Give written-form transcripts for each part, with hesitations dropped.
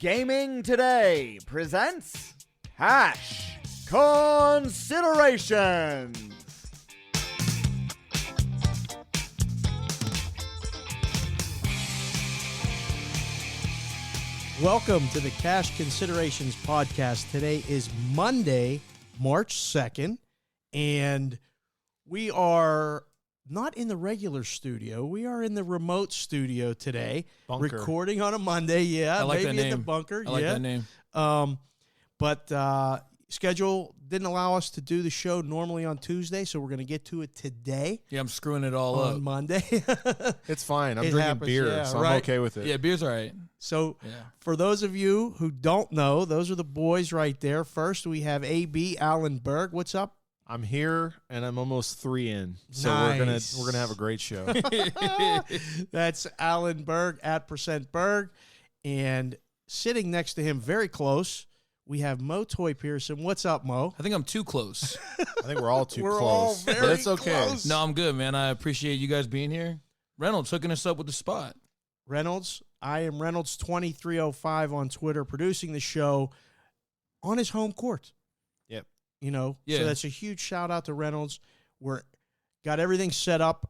Gaming Today presents Cash Considerations. Welcome to the Cash Considerations podcast. Today is Monday, March 2nd, and we are not in the regular studio. We are in the remote studio today, Bunker. recording on a Monday. Yeah, I like maybe that in the name. bunker. I like yeah. that name. But schedule didn't allow us to do the show normally on Tuesday, so we're going to get to it today Yeah, I'm screwing it all on up. Monday. It's fine. I'm It drinking happens, beer, yeah, so right. I'm okay with it. Yeah, beer's all right. So Yeah. for those of you who don't know, those are the boys right there. First, we have AB Alan Berg. What's up? I'm here, and I'm almost 3 in, so Nice. we're gonna have a great show. That's Alan Berg at %Berg. And sitting next to him very close, we have Mo Toy Pearson. What's up, Mo? I think I'm too close. I think we're all too We're close, all but very it's okay. close. No, I'm good, man. I appreciate you guys being here. Reynolds hooking us up with the spot. Reynolds. I am Reynolds2305 on Twitter, producing the show on his home court. Yep. You know, Yeah. so that's a huge shout out to Reynolds. We're got everything set up.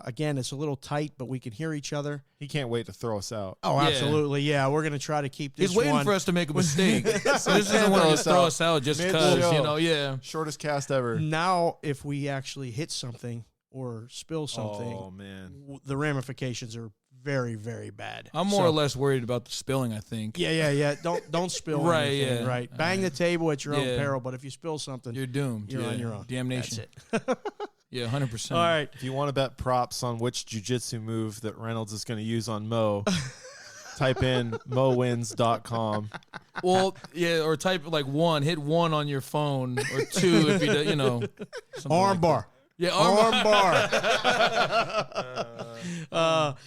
Again, it's a little tight, but we can hear each other. He can't wait to throw us out. Oh, Yeah. absolutely. Yeah, we're going to try to keep this He's waiting one. for us to make a mistake. This isn't Throw one to us just throw out. us out just Mid-show. because, you know, yeah. Shortest cast ever. Now, if we actually hit something or spill something, Oh man. the ramifications are very, very bad. I'm more So- or less worried about the spilling, I think. Yeah. Don't spill Right, anything, yeah. right? Bang the table at your own Yeah. peril, but if you spill something, You're doomed. you're yeah. on your own. Damnation. That's it. Yeah, 100%. All right. If you want to bet props on which jiu-jitsu move that Reynolds is going to use on Mo, type in mowins.com. Well, yeah, or type like one, hit one on your phone, or two if you, you know. something Arm like bar. that. Yeah, arm bar.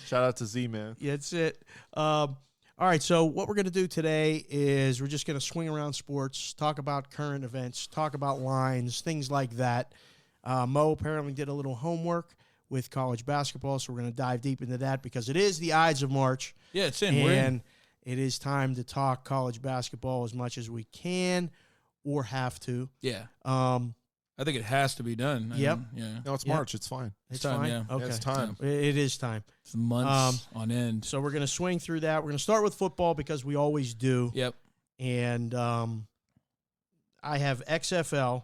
Shout out to Z-Man. Yeah, that's it. All right, so what we're going to do today is we're just going to swing around sports, talk about current events, talk about lines, things like that. Mo apparently did a little homework with college basketball, so we're going to dive deep into that because it is the Ides of March, Yeah, it's in. We're in. and it is time to talk college basketball as much as we can or have to. Yeah. Um, I think it has to be done. I Yep. mean, yeah. No, it's Yeah. March. It's fine. it's time, fine. yeah. Okay. It's time. It is time. It's months on end. So we're going to swing through that. We're going to start with football because we always do. Yep. And I have XFL,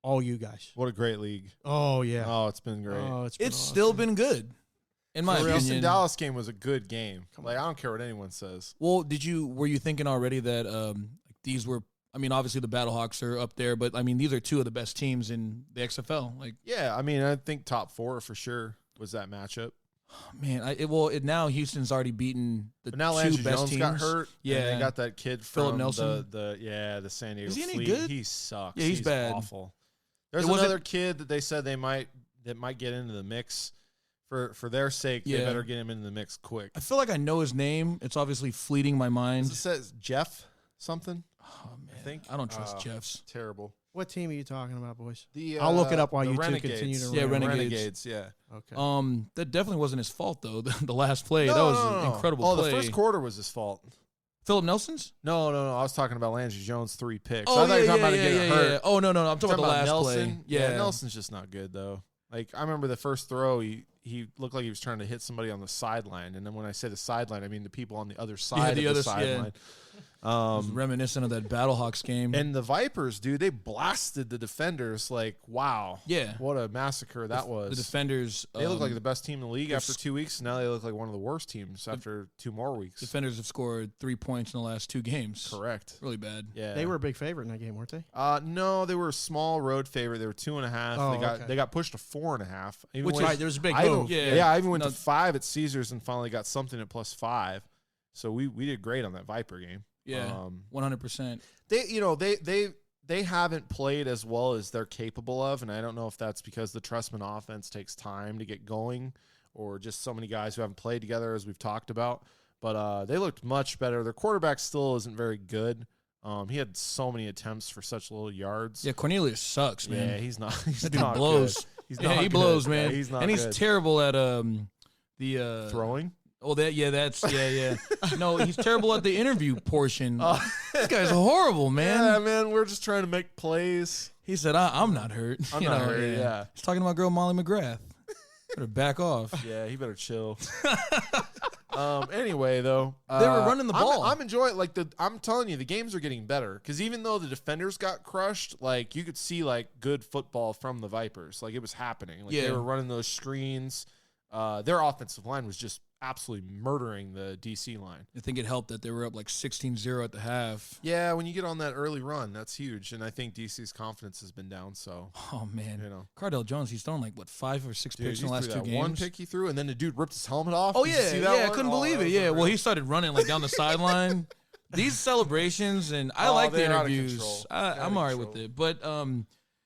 all you guys. What a great league. Oh, yeah. Oh, it's been great. Oh, it's been It's awesome. still been good, in my The opinion. Houston-Dallas game was a good game. Like, I don't care what anyone says. Well, were you thinking already that these were? I mean, obviously the Battlehawks are up there, but I mean these are two of the best teams in the XFL. Like, Yeah, I mean, I think top 4 for sure was that matchup. man, now Houston's already beaten the But now two Landry best Jones teams. got hurt. Yeah. And they got that kid from Phillip Nelson? the San Diego Is he any Fleet. good? He sucks. Yeah, he's bad. Awful. There's It wasn't- another kid that they said that might get into the mix. For their sake, they Yeah. better get him into the mix quick. I feel like I know his name. It's obviously fleeting my mind. It says Jeff something. Oh man, think- I don't trust Oh. Jeff's. Terrible. What team are you talking about, boys? The I'll look it up while the you two Renegades. continue to Yeah, rant. Renegades. Yeah. Okay. That definitely wasn't his fault though. The last play, No, that was no, an no. incredible Oh, play. the first quarter was his fault. Phillip Nelson's? No. I was talking about Landry Jones' 3 picks. Oh, I thought you were talking about him getting hurt. Oh, no. I'm talking about the last Nelson. play. Yeah. Nelson's just not good though. Like I remember the first throw, he looked like he was trying to hit somebody on the sideline, and then when I say the sideline, I mean the people on the other side the of the other- sideline. It was reminiscent of that Battlehawks game. And the Vipers, dude, they blasted the defenders. Like, wow, Yeah. what a massacre that was. The defenders. They look like the best team in the league they're after 2 weeks. Now they look like one of the worst teams after 2 more weeks. defenders have scored 3 points in the last 2 games. Correct. Really bad. Yeah, They were a big favorite in that game, weren't they? No, they were a small road favorite. They were 2.5. Oh, They got pushed to 4.5. Even Which went- is- Right, there was a big I even- move. Yeah. I even went No. to 5 at Caesars and finally got something at +5. So we did great on that Viper game. Yeah. 100%. They haven't played as well as they're capable of, and I don't know if that's because the Trustman offense takes time to get going, or just so many guys who haven't played together, as we've talked about. But they looked much better. Their quarterback still isn't very good. He had so many attempts for such little yards. Yeah, Cornelius sucks, man. Yeah, he's not. He's That dude not blows. Good. He's Yeah, not he good. blows, man. Yeah, he's not and he's good. terrible at the Throwing. Oh, yeah. No, he's terrible at the interview portion. This guy's horrible, man. Yeah, man, we're just trying to make plays. He said, I'm not hurt. I'm not hurt, yeah. He's talking about girl Molly McGrath. Better back off. Yeah, he better chill. Anyway, though, They were running the ball. I'm enjoying I'm telling you, the games are getting better because even though the defenders got crushed, like you could see like good football from the Vipers. Like it was happening. Like they were running those screens. Their offensive line was just absolutely murdering the DC line. I think it helped that they were up like 16-0 at the half. Yeah, when you get on that early run, that's huge. And I think DC's confidence has been down. So, oh man, Cardell Jones, he's thrown like 5 or 6 picks in the last 2 games. One pick he threw, and then the dude ripped his helmet off. Oh Did you see that I one? couldn't believe it. Yeah, well, he started running like down the sideline. These celebrations, and I like the interviews. I'm all right with it, but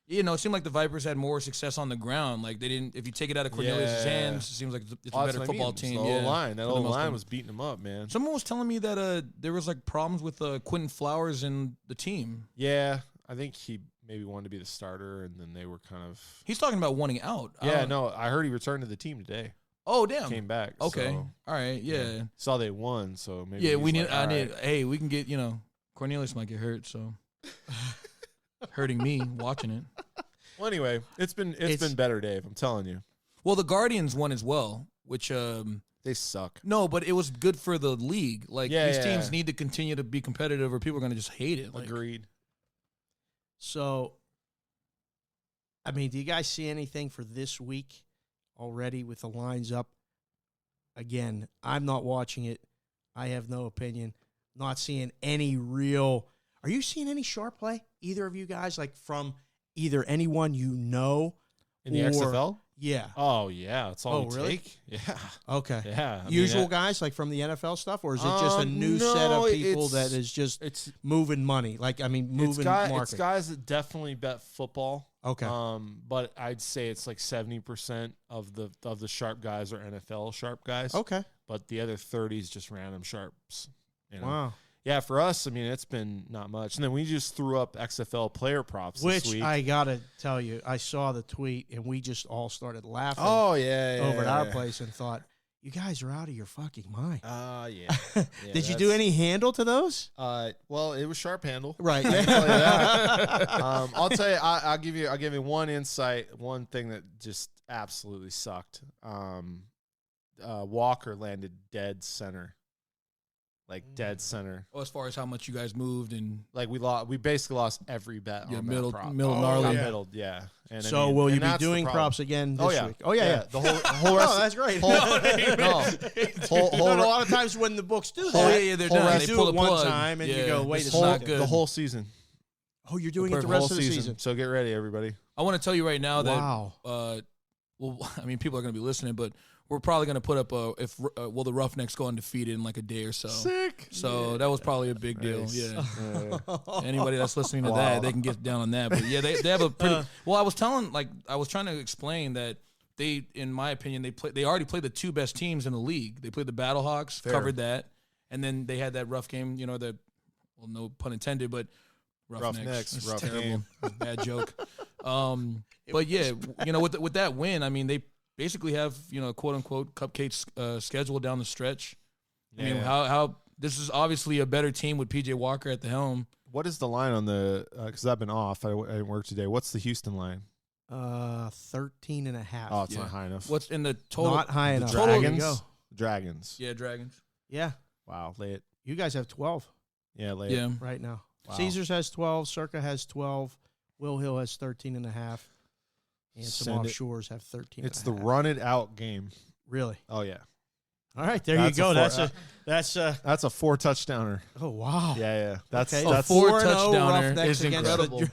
it seemed like the Vipers had more success on the ground. Like they didn't. If you take it out of Cornelius' hands, it seems like it's a better football team. The old line, that old line was beating him up, man. Someone was telling me that there was like problems with Quentin Flowers and the team. Yeah, I think he maybe wanted to be the starter, and then they were kind of. He's talking about wanting out. Yeah, no, I heard he returned to the team today. Oh damn! Came back. Okay, so, all right, yeah. Saw they won, so maybe. Yeah, we need. Like, I need. Right. Hey, we can get. Cornelius might get hurt, so hurting me watching it. Well, anyway, it's been better, Dave. I'm telling you. Well, the Guardians won as well, which they suck. No, but it was good for the league. Like these teams need to continue to be competitive, or people are going to just hate it. Like, agreed. So, I mean, do you guys see anything for this week already with the lines up? Again, I'm not watching it. I have no opinion. Not seeing any real. Are you seeing any sharp play? Either of you guys, like from either anyone in the XFL? Yeah. Oh yeah, it's all really? Take. Yeah. Okay. Yeah. Usual guys like from the NFL stuff, or is it just a new set of people that is just moving money? Like moving market. It's guys that definitely bet football. Okay. But I'd say it's like 70% of the sharp guys are NFL sharp guys. Okay. But the other 30 is just random sharps. Wow. Yeah, for us, it's been not much. And then we just threw up XFL player props this week. Which I got to tell you, I saw the tweet, and we just all started laughing over at our place and thought, you guys are out of your fucking mind. Yeah. Did you do any handle to those? Well, it was sharp handle. Right. I can tell you that. I'll tell you, I'll give you one insight, one thing that just absolutely sucked. Walker landed dead center. Like dead center. Oh, as far as how much you guys moved and like we basically lost every bet. Yeah, on middle that prop. gnarly. Middled, yeah. And so will you be doing props again this week? Oh yeah. The whole rest. Oh, that's great. A lot of times when the books do that, they're done. They pull it the one plug. time and you go, wait it's a not second. good. The whole season. Oh, you're doing it the rest of the season. So get ready, everybody. I want to tell you right now that wow. People are going to be listening, but we're probably going to put up will the Roughnecks go undefeated in like a day or so. Sick. So that was probably a big deal. Nice. Yeah. Anybody that's listening to that, they can get down on that. But yeah, they have a pretty. Well, I was trying to explain that they, in my opinion, they already played the 2 best teams in the league. They played the Battlehawks, covered that, and then they had that rough game. No pun intended, but Roughnecks. That's rough terrible. game. Bad joke. But yeah, with that win, they basically have, quote unquote cupcake schedule down the stretch. Yeah. I mean, how this is obviously a better team with PJ Walker at the helm. What is the line on the? Because I've been off. I didn't work today. What's the Houston line? 13.5. Oh, it's not high enough. What's in the total? Not high enough. Dragons. Yeah, Dragons. Yeah. Wow, lay it. You guys have 12. Yeah, lay it. Right now. Wow. Caesars has 12. Circa has 12. Will Hill has 13.5. And some offshores have 13. It's the run it out game. Really? Oh yeah. All right, there you go. That's a 4-touchdowner. Oh wow. Yeah. That's okay. that's 4-touchdowner is incredible.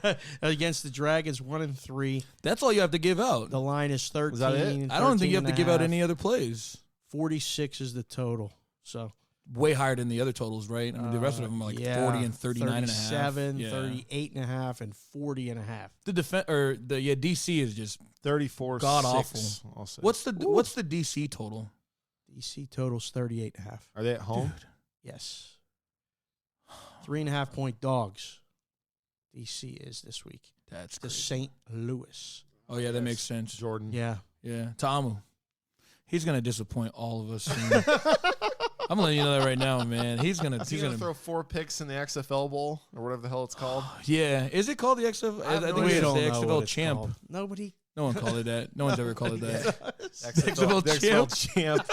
Against the Dragons, 1-3. That's all you have to give out. The line is 13. Was that it? I don't think you have to give out any other plays. 46 is the total. So way higher than the other totals, right? I mean, the rest of them are like 40 and 39.5. 37, 38.5, and 40.5. The DC is just 34. God awful. I'll say. What's the DC total? DC total's 38.5. Are they at home? Dude. Yes. 3.5 point dogs. DC is this week. That's the crazy. St. Louis. Oh yeah, that makes sense. Jordan. Yeah. Yeah. Ta'amu. He's gonna disappoint all of us. I'm letting you know that right now, man. He's gonna throw 4 picks in the XFL Bowl or whatever the hell it's called. Yeah, is it called the XFL? I think We it's don't the know what XFL it's champ. called. Nobody. No one called it that. No one's ever called it that. XFL champ.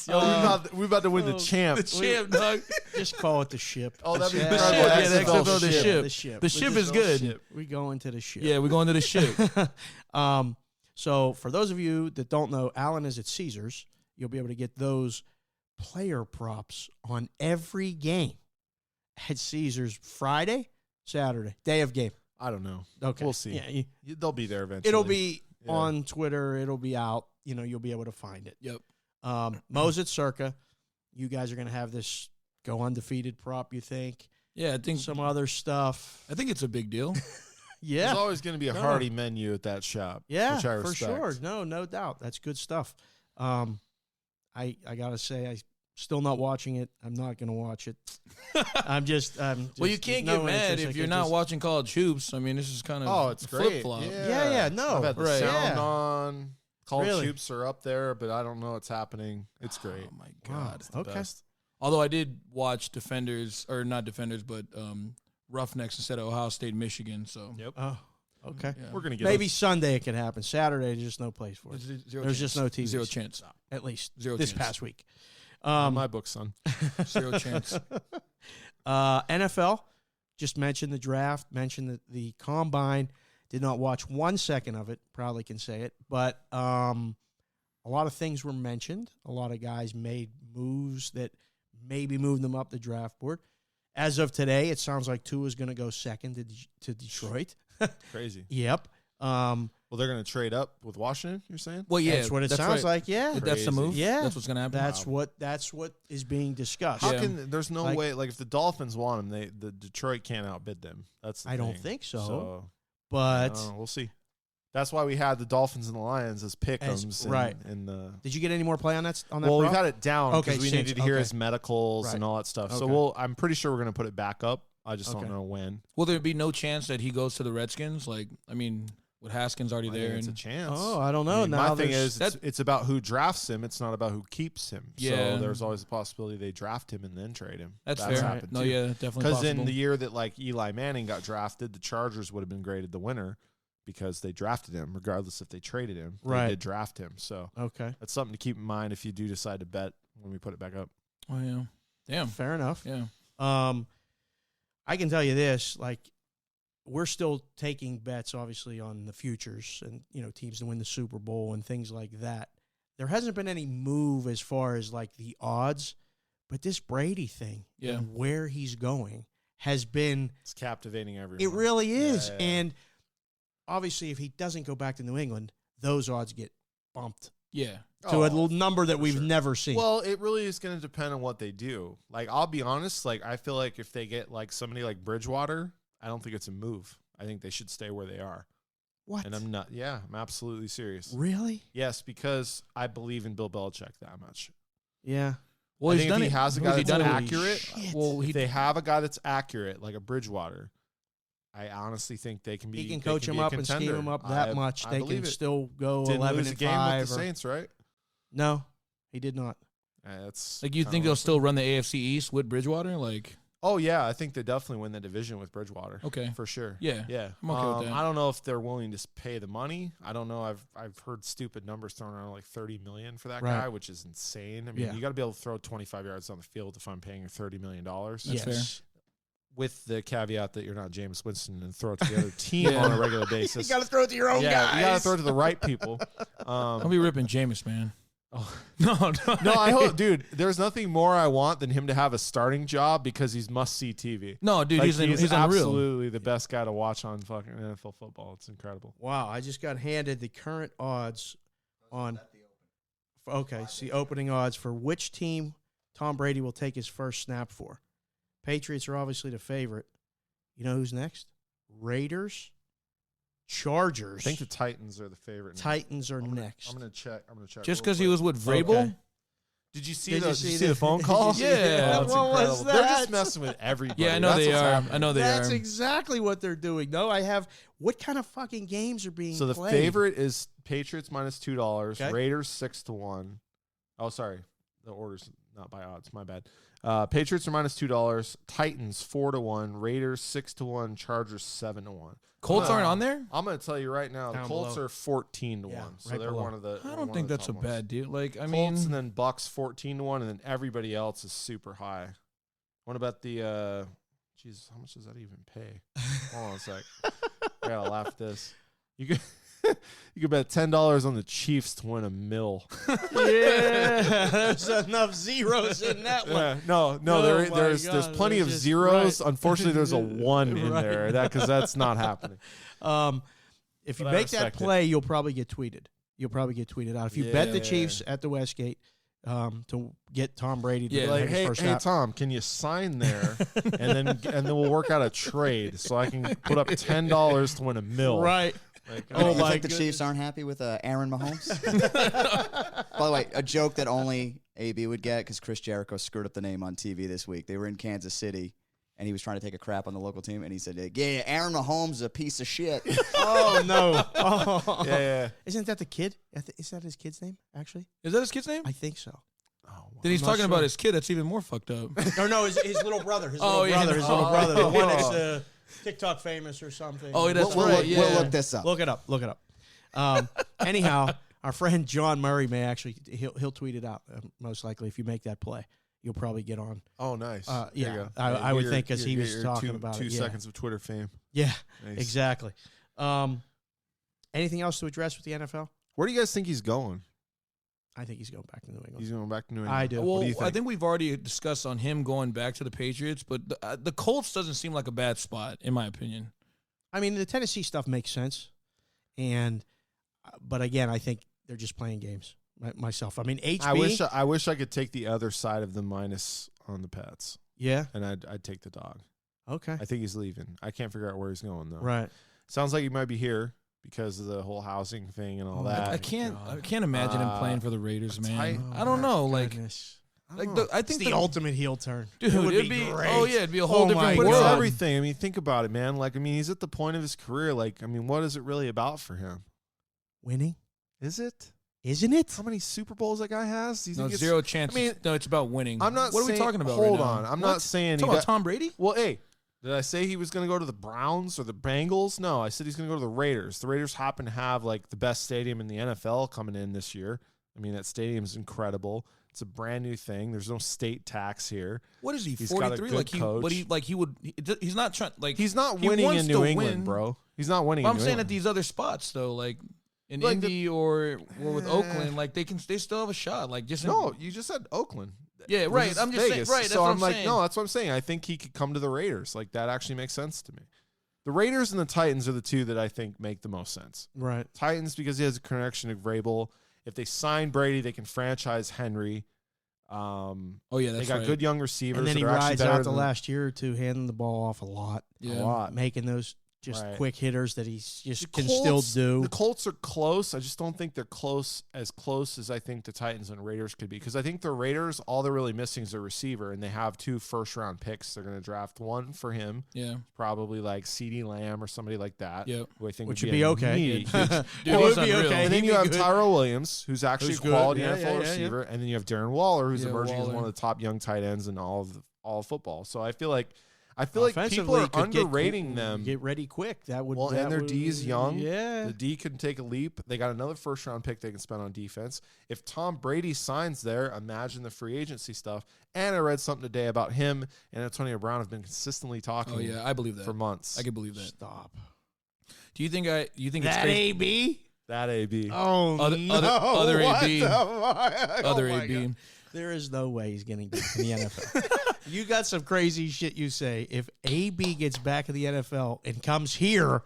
Yo, we're about to win the champ. The champ, dog. Just call it the ship. Oh, that'd be The better. ship. Yeah, the XFL XFL, the ship. The ship. The ship is good. We go into the ship. Yeah, we're going to the ship. So for those of you that don't know, Alan is at Caesars. You'll be able to get those player props on every game at Caesars Friday, Saturday, day of game. I don't know. Okay. We'll see. Yeah, They'll be there eventually. it'll be Yeah. on Twitter. It'll be out. You'll be able to find it. Yep. Mo's at Circa. You guys are going to have this go undefeated prop, you think? Yeah, I think Some other stuff. it's a big deal. Yeah. There's always going to be a No. hearty menu at that shop. Yeah, which I for respect. sure. No doubt. That's good stuff. I gotta say, I still not watching it. I'm not gonna watch it. I'm just. Well, you can't no get mad interest. I if you're can not just- watching college hoops. I mean, this is kind of Oh, it's great. flip flop. Yeah, no, I've had the right. sound Yeah. on. College Really? hoops are up there, but I don't know what's happening. It's great. Oh my Wow. god. It's the Okay. best. Although I did watch Defenders, or not Defenders, but Roughnecks instead of Ohio State, Michigan. So Yep. Oh, okay. yeah. We're gonna get Maybe Sunday it could happen. Saturday, there's just no place for it. There's just no TVs. Zero chance. At least Zero this chance. past week. on my book, son. Zero chance. NFL, just mentioned the draft, mentioned the combine. Did not watch 1 second of it. Probably can say it. But a lot of things were mentioned. A lot of guys made moves that maybe moved them up the draft board. As of today, it sounds like Tua is going to go second to Detroit. Crazy. Yep. Well, they're gonna trade up with Washington. You're saying? Well, yeah, That's what it that's sounds right. like. Yeah. That's the Crazy. move. Yeah. That's what's gonna happen. That's what is being discussed. How Yeah. can there's no Like- way? Like if the Dolphins want them, the Detroit can't outbid them. That's the I don't thing. think so. So But we'll see. That's why we had the Dolphins and the Lions as pick'ems. right. In the did you get any more play on that? On that well, we've prop? had it down because Okay, we since- needed to hear okay. his medicals Right. and all that stuff. So Okay. I'm pretty sure we're gonna put it back up. I just Okay. don't know when. Will there be no chance that he goes to the Redskins? Like, I mean, with Haskins already I think there, it's a and chance. Oh, I don't know. I mean, Now my thing there's- is, it's about who drafts him. It's not about who keeps him. Yeah. So there's always a possibility they draft him and then trade him. that's fair. happened No, too. yeah, definitely. Because Possible. in the year that like Eli Manning got drafted, the Chargers would have been graded the winner because they drafted him, regardless if they traded him. Right. They did draft him. So okay. that's something to keep in mind if you do decide to bet when we put it back up. Oh yeah, damn. Fair enough. Yeah. I can tell you this, like, we're still taking bets, obviously, on the futures and, teams to win the Super Bowl and things like that. There hasn't been any move as far as, like, the odds, but this Brady thing Yeah. and where he's going has been, It's captivating everyone. it really is. Yeah. And obviously, if he doesn't go back to New England, those odds get bumped Yeah. to a Oh, number that we've sure. never seen. Well, it really is going to depend on what they do. Like, I'll be honest. Like, I feel like if they get like somebody like Bridgewater, I don't think it's a move. I think they should stay where they are. what? And I'm not. Yeah, I'm absolutely serious. Really? Yes, because I believe in Bill Belichick that much. Yeah. Well, I he's think done if it. he has a Who's guy he that's done it with? accurate, Shit. Well, if they have a guy that's accurate, like a Bridgewater, I honestly think they can be. He can they coach him be a up and scheme contender. him up that I- much. I They believe can it. still go Didn't 11 lose a and game 5. with the Saints, right? No, he did not. That's Like, you kinda think what they'll I'm still run the AFC East with Bridgewater? Like, Oh yeah, I think they definitely win the division with Bridgewater. Okay. For sure. Yeah. Yeah. I'm okay with that. I don't know if they're willing to pay the money. I don't know. I've heard stupid numbers thrown around like $30 million for that Right. guy, which is insane. I mean, Yeah. you got to be able to throw 25 yards down the field if I'm paying you $30 million. That's yes. fair. With the caveat that you're not Jameis Winston and throw it to the other team Yeah. on a regular basis. to throw it to your own yeah, you got to throw it to the right people. I'll be ripping Jameis, man. Oh. No. No, I hope, dude. There's nothing more I want than him to have a starting job because he's must-see TV. No, dude, Like, he's unreal. absolutely the best guy to watch on fucking NFL football. It's incredible. Wow, I just got handed the current odds on. Okay, see opening odds for which team Tom Brady will take his first snap for. Patriots are obviously the favorite. You know who's next? Raiders, Chargers. I think the Titans are the favorite. now. Titans are next. I'm gonna check. Just real because he quick. was with Vrabel? Okay. Did you see Did the? you Did you see see the phone call? Did you see Yeah. Oh, it's What was incredible. They're just that? messing with everybody. Yeah, I know That's they what's are. happening. I know they That's are. exactly what they're doing. No, I have. What kind of fucking games are being So the played? favorite is Patriots -$2, Okay. Raiders 6-1. Oh, sorry. the order's not by odds. My bad. Patriots are -$2. Titans 4-1. Raiders 6-1. Chargers 7-1. Colts aren't on there? I'm going to tell you right now, the Down Colts below. are 14-1. Yeah, So right they're below. one of the. I don't think that's a bad deal. Like, I Colts mean, and then Bucks 14-1, and then everybody else is super high. What about the? Jesus, how much does that even pay? Hold on a sec. I gotta laugh at this. You could you could bet $10 on the Chiefs to win $1 million. Yeah, there's enough zeros in that one. Yeah, no, Oh there's my God, plenty of there's just- zeros. right. Unfortunately, there's a 1 in Right. there. Because that's not happening. If you But I make that respect it. play, you'll probably get tweeted. You'll probably get tweeted out. If you bet the Yeah. Chiefs at the Westgate to get Tom Brady to Yeah, Like, take his hey, first hey, shot. Tom, can you sign there, and then we'll work out a trade so I can put up $10 to win $1 million. Right. Like, Oh, You my think the goodness. Chiefs aren't happy with Aaron Mahomes? By the way, a joke that only AB would get because Chris Jericho screwed up the name on TV this week. They were in Kansas City, and he was trying to take a crap on the local team, and he said, "Yeah, Aaron Mahomes is a piece of shit." Oh, no. Oh. yeah. Isn't that the kid? Is that his kid's name, actually? is that his kid's name? I think so. Oh, wow. Then he's I'm not talking about sure. his kid. That's even more fucked up. Or no, his little brother. His Oh, little yeah. brother. His little Oh. brother. The one that's TikTok famous or something. Oh, that's we'll, right. look, Yeah. we'll look this up. Look it up. Look it up. Anyhow, our friend John Murray may actually he'll tweet it out most likely if you make that play. You'll probably get on. Oh, nice. Yeah, There you go. I would Get think 'cause your- he get was your talking two, about 2 it, yeah. seconds of Twitter fame. Yeah, Nice. exactly. Anything else to address with the NFL? Where do you guys think he's going? I think he's going back to New England. He's going back to New England. I do. Well, What do you I think? think we've already discussed on him going back to the Patriots, but the Colts doesn't seem like a bad spot, in my opinion. I mean, the Tennessee stuff makes sense, but again, I think they're just playing games. Myself, I mean, HB. I wish I could take the other side of the minus on the Pats, Yeah. and I'd take the dog. Okay. I think he's leaving. I can't figure out where he's going though. Right. Sounds like he might be here because of the whole housing thing and all Oh, that. I can't imagine him playing for the Raiders, man. tight- I don't know. Like, Goodness. I It's think the ultimate heel turn. dude, it would it'd be great. oh yeah, it'd be a whole Oh my different But God. it's world. everything. I mean, think about it, man. Like, I mean, he's at the point of his career. Like, I mean, what is it really about for him? Winning, Is it? isn't it? How many Super Bowls that guy has? Do you No, think it's zero chance. I mean, no, it's about winning. I'm not. What are we saying- talking about? Hold right on. now? I'm What? not saying. Talking he about got- Tom Brady? Well, hey, did I say he was going to go to the Browns or the Bengals? No, I said he's going to go to the Raiders. The Raiders happen to have like the best stadium in the NFL coming in this year. I mean, that stadium's incredible. It's a brand new thing. There's no state tax here. What is he? He's got a 43? good Like he, coach. but he would. He's not trying. Like He's not he winning wants in to New England, win. bro. He's not winning. But in I'm New saying England. at these other spots though, like in Like Indy or with Oakland, like they still have a shot. Like just No, you just said Oakland. yeah, Which right. is I'm just saying, Vegas. right. That's So what I'm I'm like, saying. no, that's what I'm saying. I think he could come to the Raiders. Like that actually makes sense to me. The Raiders and the Titans are the two that I think make the most sense. Right. Titans because he has a connection to Vrabel. If they sign Brady, they can franchise Henry. Oh yeah, They that's got right. good younger receivers. And then he that are actually rides better out the than- last year or two, handing the ball off a lot, Yeah. a lot. making those just Right. quick hitters that he's just The can Colts- still do. The Colts are close. I just don't think they're close as I think the Titans and Raiders could be. Because I think the Raiders, all they're really missing is a receiver, and they have 2 first-round picks. They're going to draft one for him, Yeah, probably like CeeDee Lamb or somebody like that. Yep. Who I think Which would would be an okay. immediate huge- Dude, It he's would be unreal. okay. And then He'd you be have good. Tyrell Williams, who's actually Who's a good. quality Yeah, NFL yeah, yeah, receiver, and then you have Darren Waller, who's Yeah, emerging as Waller. one of the top young tight ends in all of football. So I feel like people Offensively, are could get underrating quick- them. Get ready quick. That would. Well, that and their would- D's young. Yeah. The D can take a leap. They got another first-round pick they can spend on defense. If Tom Brady signs there, imagine the free agency stuff. And I read something today about him and Antonio Brown have been consistently talking Oh yeah, I believe that. for months. I can believe that. Stop. Do you think it's That crazy? AB. That AB. Oh Other- no! other What AB. the fuck? Other Oh, my AB. God. There is no way he's getting back in the NFL. You got some crazy shit you say. If AB gets back in the NFL and comes here,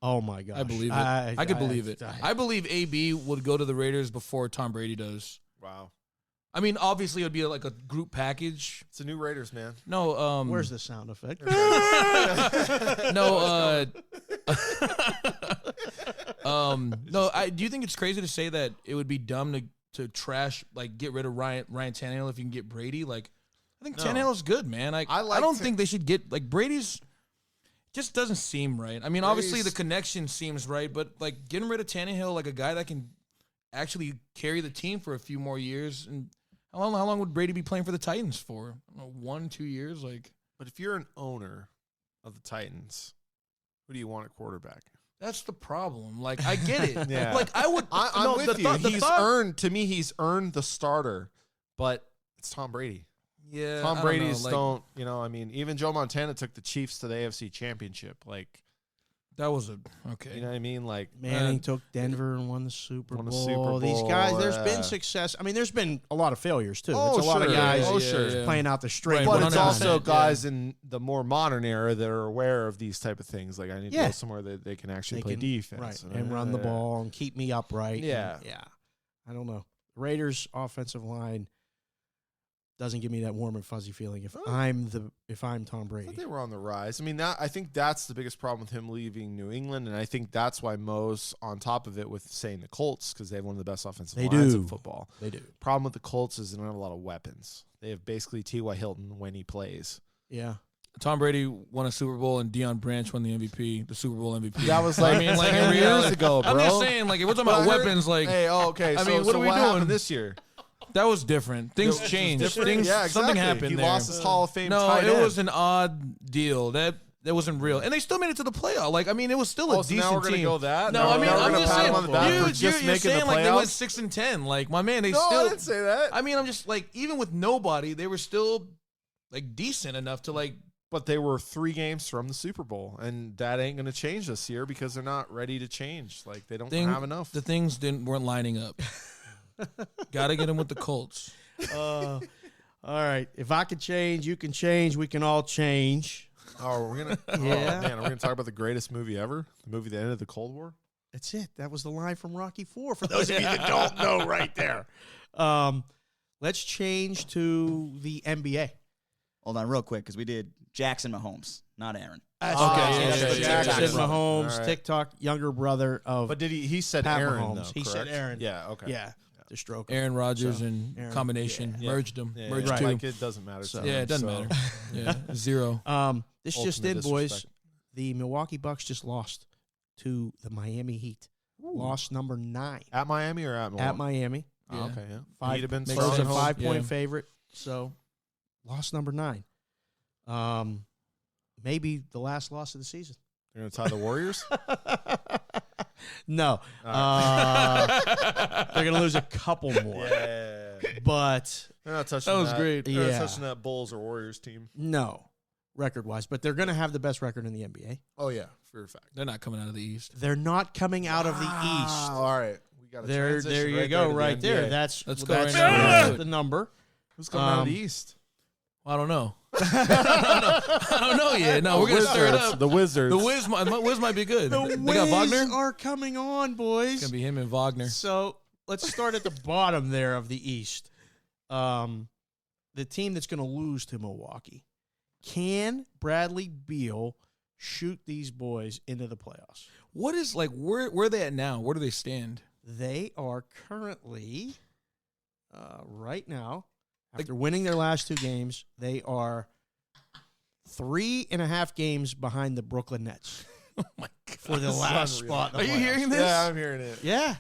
oh my gosh. I believe it. I could believe it. I- I believe AB would go to the Raiders before Tom Brady does. Wow. I mean, obviously it would be like a group package. It's a new Raiders, man. No, Where's the sound effect? no, no. Do you think it's crazy to say that it would be dumb to trash, like, get rid of Ryan Tannehill if you can get Brady? Like, I think No. Tannehill's good, man. Like, I I like don't Ta- think they should get, like, Brady's just doesn't seem right. I mean, obviously Brady's- the connection seems right, but like getting rid of Tannehill, like a guy that can actually carry the team for a few more years, and How long would Brady be playing for the Titans for? I don't know, 1-2 years? Like, But if you're an owner of the Titans, who do you want at quarterback? that's the problem. Like, I get it. Yeah. Like, I would. I'm no, with the you. thought- the He's thought- earned, to me, he's earned the starter, but it's Tom Brady. Yeah, Tom I don't Brady's know, like, don't, you know, I mean, even Joe Montana took the Chiefs to the AFC Championship. Like, That was okay. you know what I mean? Like, Manning took Denver and won the Super Won the Bowl. Super These Bowl, guys, there's yeah. been success. I mean, there's been a lot of failures too. Oh, it's a lot of sure. guys Oh, sure. Yeah. playing out the straight. Right, but it's 100%, also yeah. guys in the more modern era that are aware of these type of things. Like, I need to Yeah. go somewhere that they can actually They play can- defense. right, and run the ball and keep me upright. Yeah. And, yeah. I don't know. Raiders offensive line doesn't give me that warm and fuzzy feeling if I'm Tom I Brady. thought they were on the rise. I mean, I think that's the biggest problem with him leaving New England, and I think that's why Mo's on top of it with saying the Colts, because they have one of the best offensive They lines do. in football. They do. Problem with the Colts is they don't have a lot of weapons. They have basically T.Y. Hilton when he plays. Yeah. Tom Brady won a Super Bowl and Deion Branch won the MVP, the Super Bowl MVP. That was I like, mean, like 10 in years reality- ago, bro. I'm just saying, like, if we're talking But about I heard- weapons, like hey, okay. I so, mean, what so are we what doing? happened this year? that was different. Things It was changed. different? Things, Yeah, exactly. something happened He there. lost his Hall of Fame No, tight it end. was an odd deal. That wasn't real, and they still made it to the playoff. Like, I mean, it was still a So decent now we're gonna team. go that? No, Now I mean, we're I'm gonna just pat saying, him on the back for you're just making saying the like they went playoffs? 6-10. Like, my man, they No, still. I didn't say that. I mean, I'm just like, even with nobody, they were still like decent enough to like. But they were 3 games from the Super Bowl, and that ain't going to change this year because they're not ready to change. Like, they don't have enough. The things weren't lining up. Got to get him with the Colts. All right. If I can change, you can change. We can all change. Oh, we're gonna. Yeah. Oh, man, we're gonna talk about the greatest movie ever, the movie that ended the Cold War. That's it. That was the line from Rocky IV. For those of you that don't know, right there. Let's change to the NBA. Hold on, real quick, because we did Jackson Mahomes, not Aaron. That's Okay, right. yeah, That's yeah, what yeah, Jackson yeah. Mahomes, All right. TikTok younger brother of. But did he said Pat Aaron Mahomes. though? He said correct? Aaron. Yeah. Okay. yeah, the stroke. Aaron Rodgers So, and Aaron- combination yeah. merged them. Yeah, Merged yeah. two. Like it doesn't matter. So- to Yeah, him, it doesn't so. matter. Yeah, 0. This just Ultimate in, boys. disrespect. The Milwaukee Bucks just lost to the Miami Heat. Lost number 9 At Miami or at Milwaukee? at Miami. Oh, Yeah. okay. Yeah. Five, He'd have been makes Spurs strong a at home. 5-point Yeah. favorite. So lost number 9. Maybe the last loss of the season. They're gonna tie the Warriors. No. They're going to lose a couple more. Yeah. But They're not touching That was great. They're not Yeah. touching that Bulls or Warriors team. no, record-wise. But they're going to have the best record in the NBA. Oh yeah, for a fact. They're not coming out of the East. They're not coming out of the East. All right, we got a There transition you right go, to the right there. NBA. That's Let's go that's right now. that's the number. Who's coming out of the Um, East? I don't know. I don't know yet. No, we're gonna stir it up. The Wizards. The Wiz might be good. The They got Wiz Wagner. are coming on, It's boys. gonna be him and Wagner. So let's start at the bottom there of the East. The team that's going to lose to Milwaukee. Can Bradley Beal shoot these boys into the playoffs? What is like where are they at now? Where do they stand? They are currently, right now, after winning their last 2 games, they are 3.5 games behind the Brooklyn Nets Oh my god! for the This is last unreal. spot. in Are the you playoffs. hearing this? Yeah, I'm hearing it. Yeah,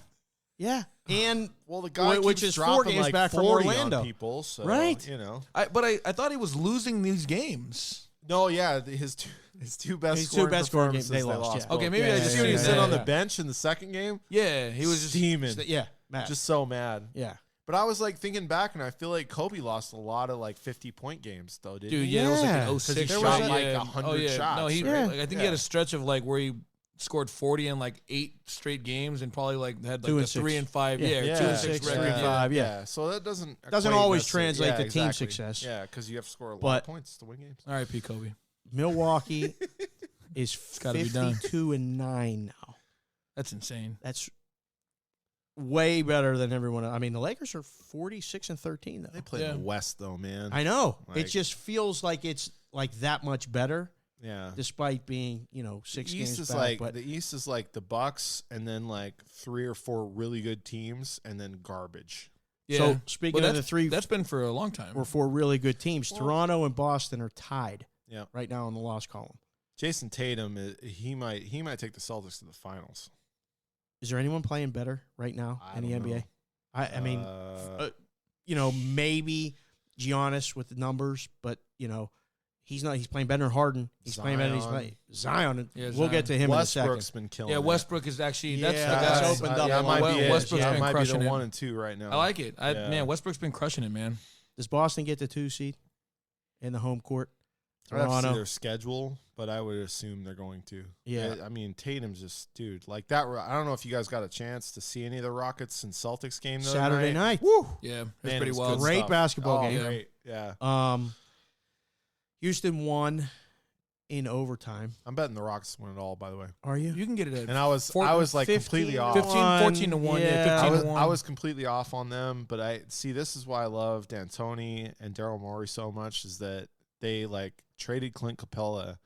yeah, and Well, the guy Which keeps is 4 dropping games like back from 40 Orlando. on people. So, Right. You know. I thought he was losing these games. No, yeah, his two best His two scoring best scoring performances, games, they lost, yeah. both. Okay, maybe Yeah, I yeah, just You see when he yeah, sit yeah, on the yeah. bench in the second game? Yeah, he was just Steaming. yeah, Matt. Just so mad. yeah. But I was like thinking back, and I feel like Kobe lost a lot of like 50-point games, though, didn't dude. he? Yeah, it was like Yeah, an 'cause he 06 shot right? like Yeah. 100 shots, No, he right? like, I think he had a stretch of like where he scored 40 in like 8 straight games and probably like had 2 like and a 6. 3 and 5. Yeah. Yeah, Yeah. 2 and 6, 6 3 record. and 5. Yeah. So that doesn't Doesn't equate always necessarily- translate yeah, to team exactly. success. Yeah, because you have to score a lot But- of points to win games. All right, P. Kobe. Milwaukee is gotta be done. 52-9 now. That's insane. That's way better than everyone else. I mean, the Lakers are 46-13 though. They play Yeah. in the West, though, man. I know. Like- It just feels like it's like that much better, Yeah. despite being 6 The games East is back. like but the East is like the Bucks, and then like 3 or 4 really good teams, and then garbage. Yeah. So speaking Well, of the 3 that's been for a long time. or 4 really good teams, Well- Toronto and Boston are tied. Yeah. Right now in the loss column. Jason Tatum, he might take the Celtics to the finals. Is there anyone playing better right now I in the don't NBA? know. I mean, maybe Giannis with the numbers, but he's not. He's playing better than Harden. He's playing better than he's playing Zion. Yeah, We'll get to him in a Westbrook's second. been killing. Yeah, it. Westbrook is actually Yeah, that's that's opened up. Yeah, a might lot. be it. Westbrook's Yeah, been might be crushing the it. 1 and 2 right now. I like it. Yeah. Man, Westbrook's been crushing it, man. Does Boston get the 2 seed in the home court? I have to see Toronto. their schedule, but I would assume they're going to. Yeah. I mean, Tatum's just, dude, like that. I don't know if you guys got a chance to see any of the Rockets and Celtics game the other Saturday night. Woo! Yeah, it's Man, pretty it was wild. good Great stuff. basketball Oh, game. Great. Yeah. Houston won in overtime. I'm betting the Rockets win it all, by the way. Are you? You can get it at And I was like 15 completely off. 14 to 1. Yeah, 15 to 1. I was completely off on them, but I see this is why I love D'Antoni and Daryl Morey so much is that they like traded Clint Capella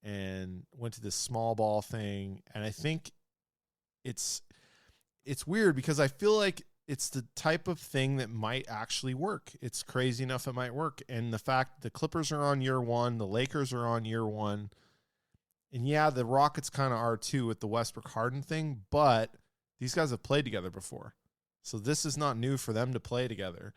and went to this small ball thing, and I think it's weird because I feel like it's the type of thing that might actually work. It's crazy enough it might work, and the fact the Clippers are on year 1, the Lakers are on year 1. And yeah, the Rockets kind of are too with the Westbrook Harden thing, but these guys have played together before. So this is not new for them to play together.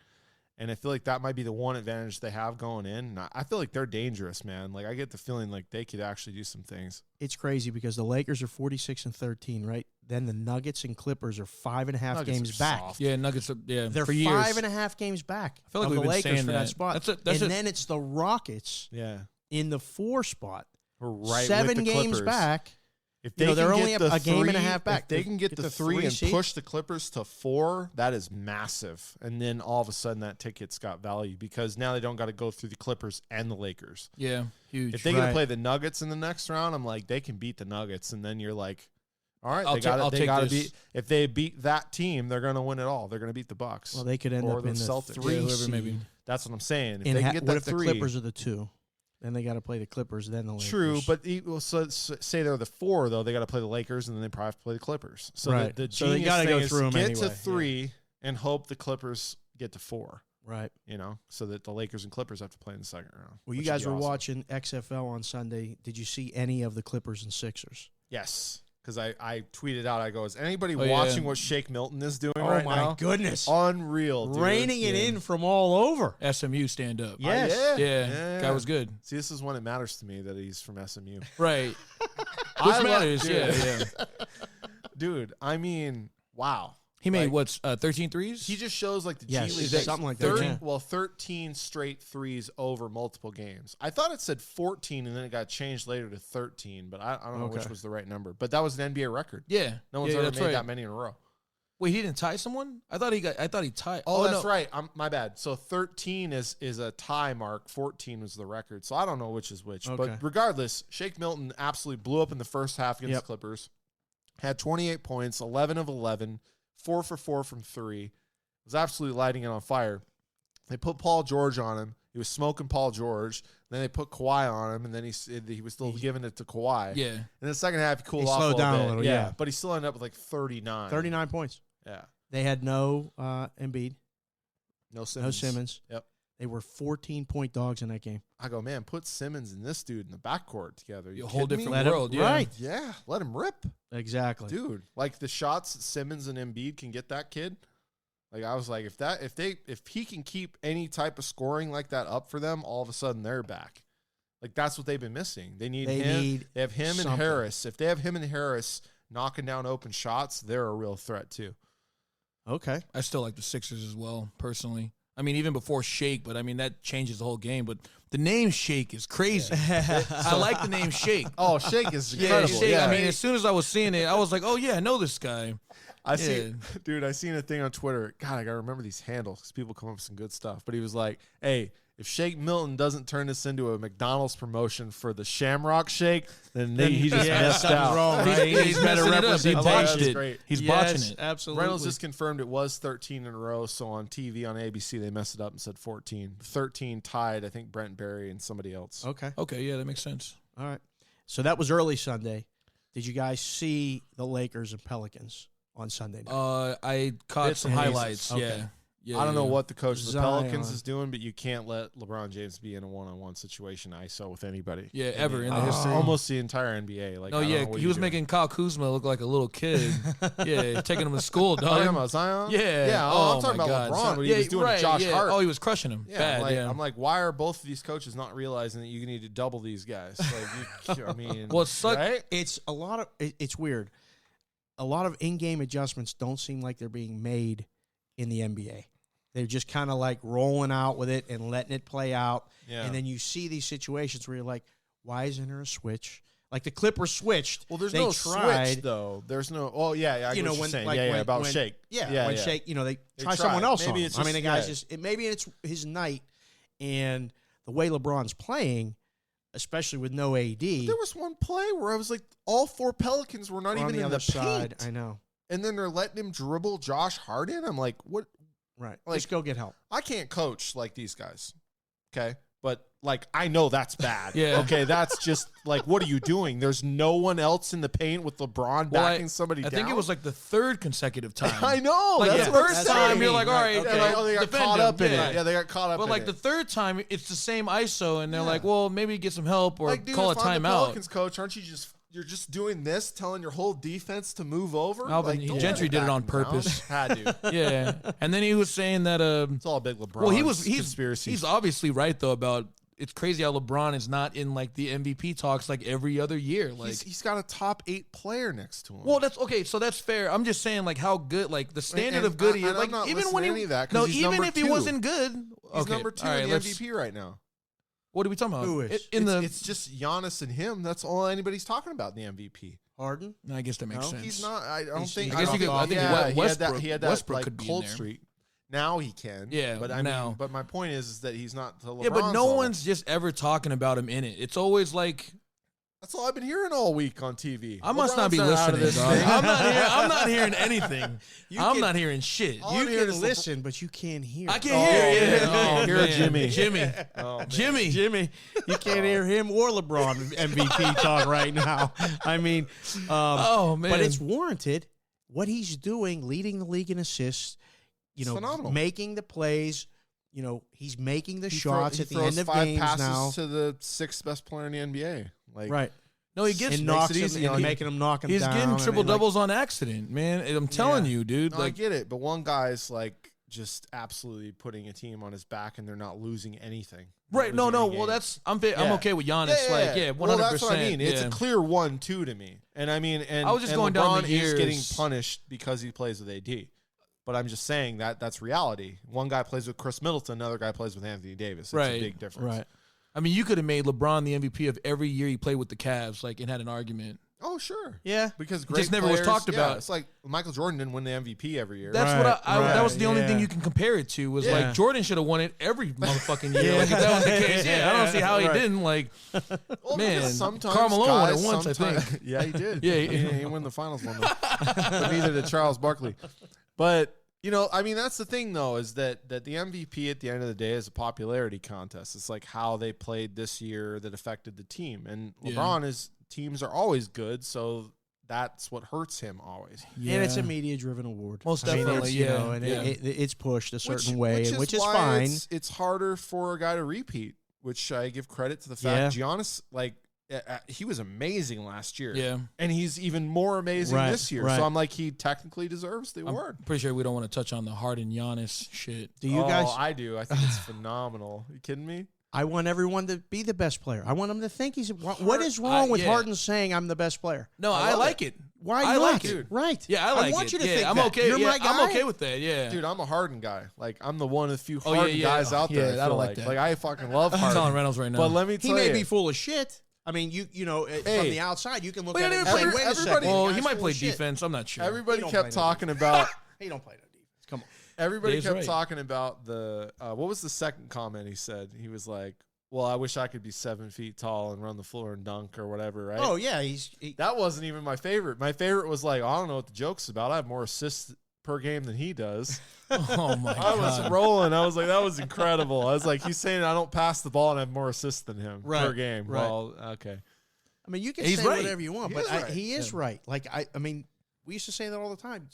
And I feel like that might be the one advantage they have going in. And I feel like they're dangerous, man. Like I get the feeling like they could actually do some things. It's crazy because the Lakers are 46-13, right? Then the Nuggets and Clippers are 5.5 Nuggets games are back. soft. Yeah, Nuggets. They're They're for years. 5.5 games back. I feel like of we've the been Lakers saying for that that. spot. That's and then it's the Rockets Yeah. in the 4 spot. We're right 7 with the games Clippers. back. If they're can only get a the game and a 3 half back. If they can get the 3 and seed. push the Clippers to 4, that is massive. And then all of a sudden that ticket's got value because now they don't got to go through the Clippers and the Lakers. Yeah, huge. If they get to play the Nuggets in the next round, I'm like, they can beat the Nuggets. And then you're like, all right, I'll they got to this. beat. If they beat that team, they're going to win it all. They're going to beat the Bucks. Well, they could end or up the in the Celtics. 3 whoever seed. maybe. That's what I'm saying. If And they can get what that if 3, the Clippers are the 2? Then they got to play the Clippers, then the Lakers. true. But so say they're the 4, though. They got to play the Lakers, and then they probably have to play the Clippers. So Right. the So they genius gotta thing go is through 'em get anyway, to 3 and hope the Clippers get to 4. Right. So that the Lakers and Clippers have to play in the second round. Well, you which guys would were be awesome. watching XFL on Sunday. Did you see any of the Clippers and Sixers? Yes, because I tweeted out. I go, is anybody Oh, yeah. watching what Shake Milton is doing right now? goodness. Unreal, dude. Raining it in from all over. SMU stand up. Yes. Yeah, guy was good. See, this is when it matters to me that he's from SMU. Right. I Which love- matters. dude. Yeah. Dude, I mean, wow. He made Like, 13 threes? He just shows like the Yes, G League. something like that, yeah. Well, 13 straight threes over multiple games. I thought it said 14, and then it got changed later to 13, but I don't know which Okay. was the right number. But that was an NBA record. Yeah. No one's yeah, ever that's made right. that many in a row. Wait, he didn't tie someone? I thought he tied. Oh, that's no. right. My bad. So 13 is a tie mark. 14 was the record. So I don't know which is which. Okay. But regardless, Shake Milton absolutely blew up in the first half against Yep. the Clippers. Had 28 points, 11 of 11, 4 for 4 from 3. Was absolutely lighting it on fire. They put Paul George on him. He was smoking Paul George. Then they put Kawhi on him, and then he was still giving it to Kawhi. Yeah. In the second half, he cooled He off slowed a down a little bit. little, yeah. But he still ended up with like 39. 39 points. Yeah. They had no Embiid, No Simmons. no Simmons. Yep. They were 14-point dogs in that game. I go, man, put Simmons and this dude in the backcourt together. You A whole kidding me? different world. Yeah. Right. Yeah, let him rip, Exactly. dude. Like the shots that Simmons and Embiid can get that kid. Like I was like, if he can keep any type of scoring like that up for them, all of a sudden they're back. Like that's what they've been missing. They have him and something. Harris. If they have him and Harris knocking down open shots, they're a real threat too. Okay. I still like the Sixers as well, personally. I mean, even before Shake, but I mean, that changes the whole game. But the name Shake is crazy. I like the name Shake. Oh, Shake is Yeah, incredible. Shake. Yeah. I mean, as soon as I was seeing it, I was like, oh, yeah, I know this guy. I see, dude. I seen a thing on Twitter. God, I gotta remember these handles because people come up with some good stuff. But he was like, "Hey, if Shake Milton doesn't turn this into a McDonald's promotion for the Shamrock Shake, then he just messed something's out." wrong, right? He's better messing it up. He representation. botched That's it. great. He's Yes, botching it. absolutely. Reynolds just confirmed it was 13 in a row. So on TV on ABC, they messed it up and said 14. 13 tied, I think, Brent Berry and somebody else. Okay. Okay, yeah, that makes sense. All right. So that was early Sunday. Did you guys see the Lakers and Pelicans on Sunday night? I caught Bits some and pieces. highlights. Okay. Yeah. Yeah, I don't know yeah. what the coach of the Zion. Pelicans is doing, but you can't let LeBron James be in a one-on-one situation ISO with anybody. Yeah, ever in the history. Almost the entire NBA. Like, No, I don't yeah, know what he you're was doing. making Kyle Kuzma look like a little kid. Yeah, taking him to school, Oh, you talking dog. about Zion? Yeah. Yeah. Oh, I'm talking my about God. LeBron, what he Yeah, was doing right, to Josh yeah. Hart. Oh, he was crushing him. Yeah, Bad, like, yeah. I'm like, why are both of these coaches not realizing that you need to double these guys? Like, I mean, Well, it sucked. right? It's a lot of it's weird. A lot of in-game adjustments don't seem like they're being made in the NBA. They're just kind of like rolling out with it and letting it play out. Yeah. And then you see these situations where you're like, why isn't there a switch? Like the Clippers switched. Well, there's they no tried, switch though. There's no. Oh yeah, yeah. I You get know, what you're when saying. like yeah, when, about when, Shake. Yeah, when yeah. Shake, they They try tried. someone else Maybe on. it's I mean, just- the guy's yeah. just maybe it's his night, and the way LeBron's playing, especially with no AD, There was one play where I was like, all 4 Pelicans were not on even the in other the side. paint, I know, and then they're letting him dribble Josh Hart in. I'm like, what? right? Like- Just go get help. I can't coach like these guys. Okay. But like, I know that's bad. Yeah. Okay. That's just like, what are you doing? There's no one else in the paint with LeBron Well, backing somebody I down. think it was like the third consecutive time. I know. Like that's the what I'm first saying. time, you're like, all right, Right, Yeah, okay, like, oh, they got defend caught him. up in Yeah. it. Yeah, they got caught up But in like it. the third time, it's the same ISO, and they're Yeah. like, well, maybe get some help or like, dude, call a if I'm the timeout. Pelicans coach, aren't you you're just doing this, telling your whole defense to move over? Alvin, Like, don't Gentry let did it on back him down. purpose. Had to. Yeah, and then he was saying that It's all a big LeBron. well, he's conspiracy. he's obviously right though about it's crazy how LeBron is not in like the MVP talks like every other year. Like, he's got a top 8 player next to him. well, that's okay. So that's fair. I'm just saying like how good, like the standard And of good he is. I'm Like not even listening when to he any of that 'cause no, he's even number if he 2. wasn't good, he's okay, number 2 all right, in the let's- MVP right now. What are we talking about? Who is? It's just Giannis and him. That's all anybody's talking about in the MVP. Harden. I guess that makes No, sense. He's not. I don't He's- think. I guess don't you could- I think yeah, Westbrook- he had that Westbrook like could be in cold there. streak. Now he can. Yeah, but I now. mean, but my point is that he's not to LeBron's Yeah, but no level. one's just ever talking about him in it. It's always like That's all I've been hearing all week on TV. I must not be LeBron's out of listening, this dog. thing. I'm not hearing anything. I'm not hearing shit. All You I'm hearing can is listen, but you can't hear. I it. can't hear it. Oh, hear man. Jimmy. Jimmy. Oh, man. Jimmy. You can't hear him or LeBron MVP talk right now. I mean, Oh man. but it's warranted. What he's doing, leading the league in assists, It's phenomenal. making the plays. He's making the He shots he at the throws end of 5 games passes now. to the 6th best player in the NBA. Like, Right. no, he gets And makes knocks it him easy and on you. making him knock him he's down. getting and triple then, like, doubles on accident, man. I'm telling you, dude. No, I Like get it, but one guy's like just absolutely putting a team on his back, and they're not losing anything. right, no, Losing no. any Well, games. I'm Yeah. okay with Giannis. Like, yeah, 100%. Well, that's what I mean. It's yeah. a clear 1-2 to me, and I mean, and I was just and going down LeBron the is getting years. punished because he plays with AD. But I'm just saying that's reality. One guy plays with Chris Middleton, another guy plays with Anthony Davis. It's Right. a big difference. Right. I mean, you could have made LeBron the MVP of every year he played with the Cavs, like, and had an argument. Oh, sure. Yeah. Because just great never was players- talked yeah, about. It's like Michael Jordan didn't win the MVP every year. That's Right, what that was the only yeah. thing you can compare it to was Yeah. like Jordan should have won it every motherfucking year. Like if that was the case, yeah, I don't see how he Right. didn't. Like, Well, man, because sometimes Karl Malone won it guys, once, I sometimes- think. Yeah, he did. Yeah, he he- didn't win the finals one, though. But neither did Charles Barkley. But I mean, that's the thing, though, is that the MVP at the end of the day is a popularity contest. It's like how they played this year that affected the team, and Yeah. LeBron teams are always good, so that's what hurts him always. And it's a media-driven award. Most I mean, definitely, it's, yeah, and yeah. it's pushed a certain way, which is why fine. It's harder for a guy to repeat, which I give credit to the fact Giannis, like, he was amazing last year. yeah, And he's even more amazing Right, this year. right. So I'm like, he technically deserves the award. I'm pretty sure we don't want to touch on the Harden Giannis shit. Do you guys? I do. I think it's phenomenal. You kidding me? I want everyone to be the best player. I want them to think he's. What is wrong with yeah. Harden saying I'm the best player? No, I love like it. Why I not? like it. Right. Yeah, I like want it. you to yeah, think I'm that. okay. You're yeah, my guy. I'm okay with that. Yeah, Dude, I'm a Harden guy. Like, I'm the one of the few Oh, yeah, Harden yeah. guys out Yeah, there. I feel don't like like. that. Like, I fucking love I'm Harden. telling Reynolds right now. But let me He tell you. may be full of shit. I mean, from the outside, you can look Well, at it he and didn't say, play- wait a everybody- second. well, the he guy's might full play of shit. defense. I'm not sure. Everybody He don't kept play no talking about. He don't play no defense. Come on. Everybody Dave's kept right. talking about the. What was the second comment he said? He was like, "Well, I wish I could be 7 feet tall and run the floor and dunk or whatever." Right? Oh yeah, That wasn't even my favorite. My favorite was like, I don't know what the joke's about. I have more assists per game than he does. Oh my I was god. rolling. I was like, that was incredible. I was like, he's saying I don't pass the ball and I have more assists than him per Right, game. right. Well, okay. I mean, you can He's say right. whatever you want, He but is right. he is right. Like I mean, we used to say that all the time.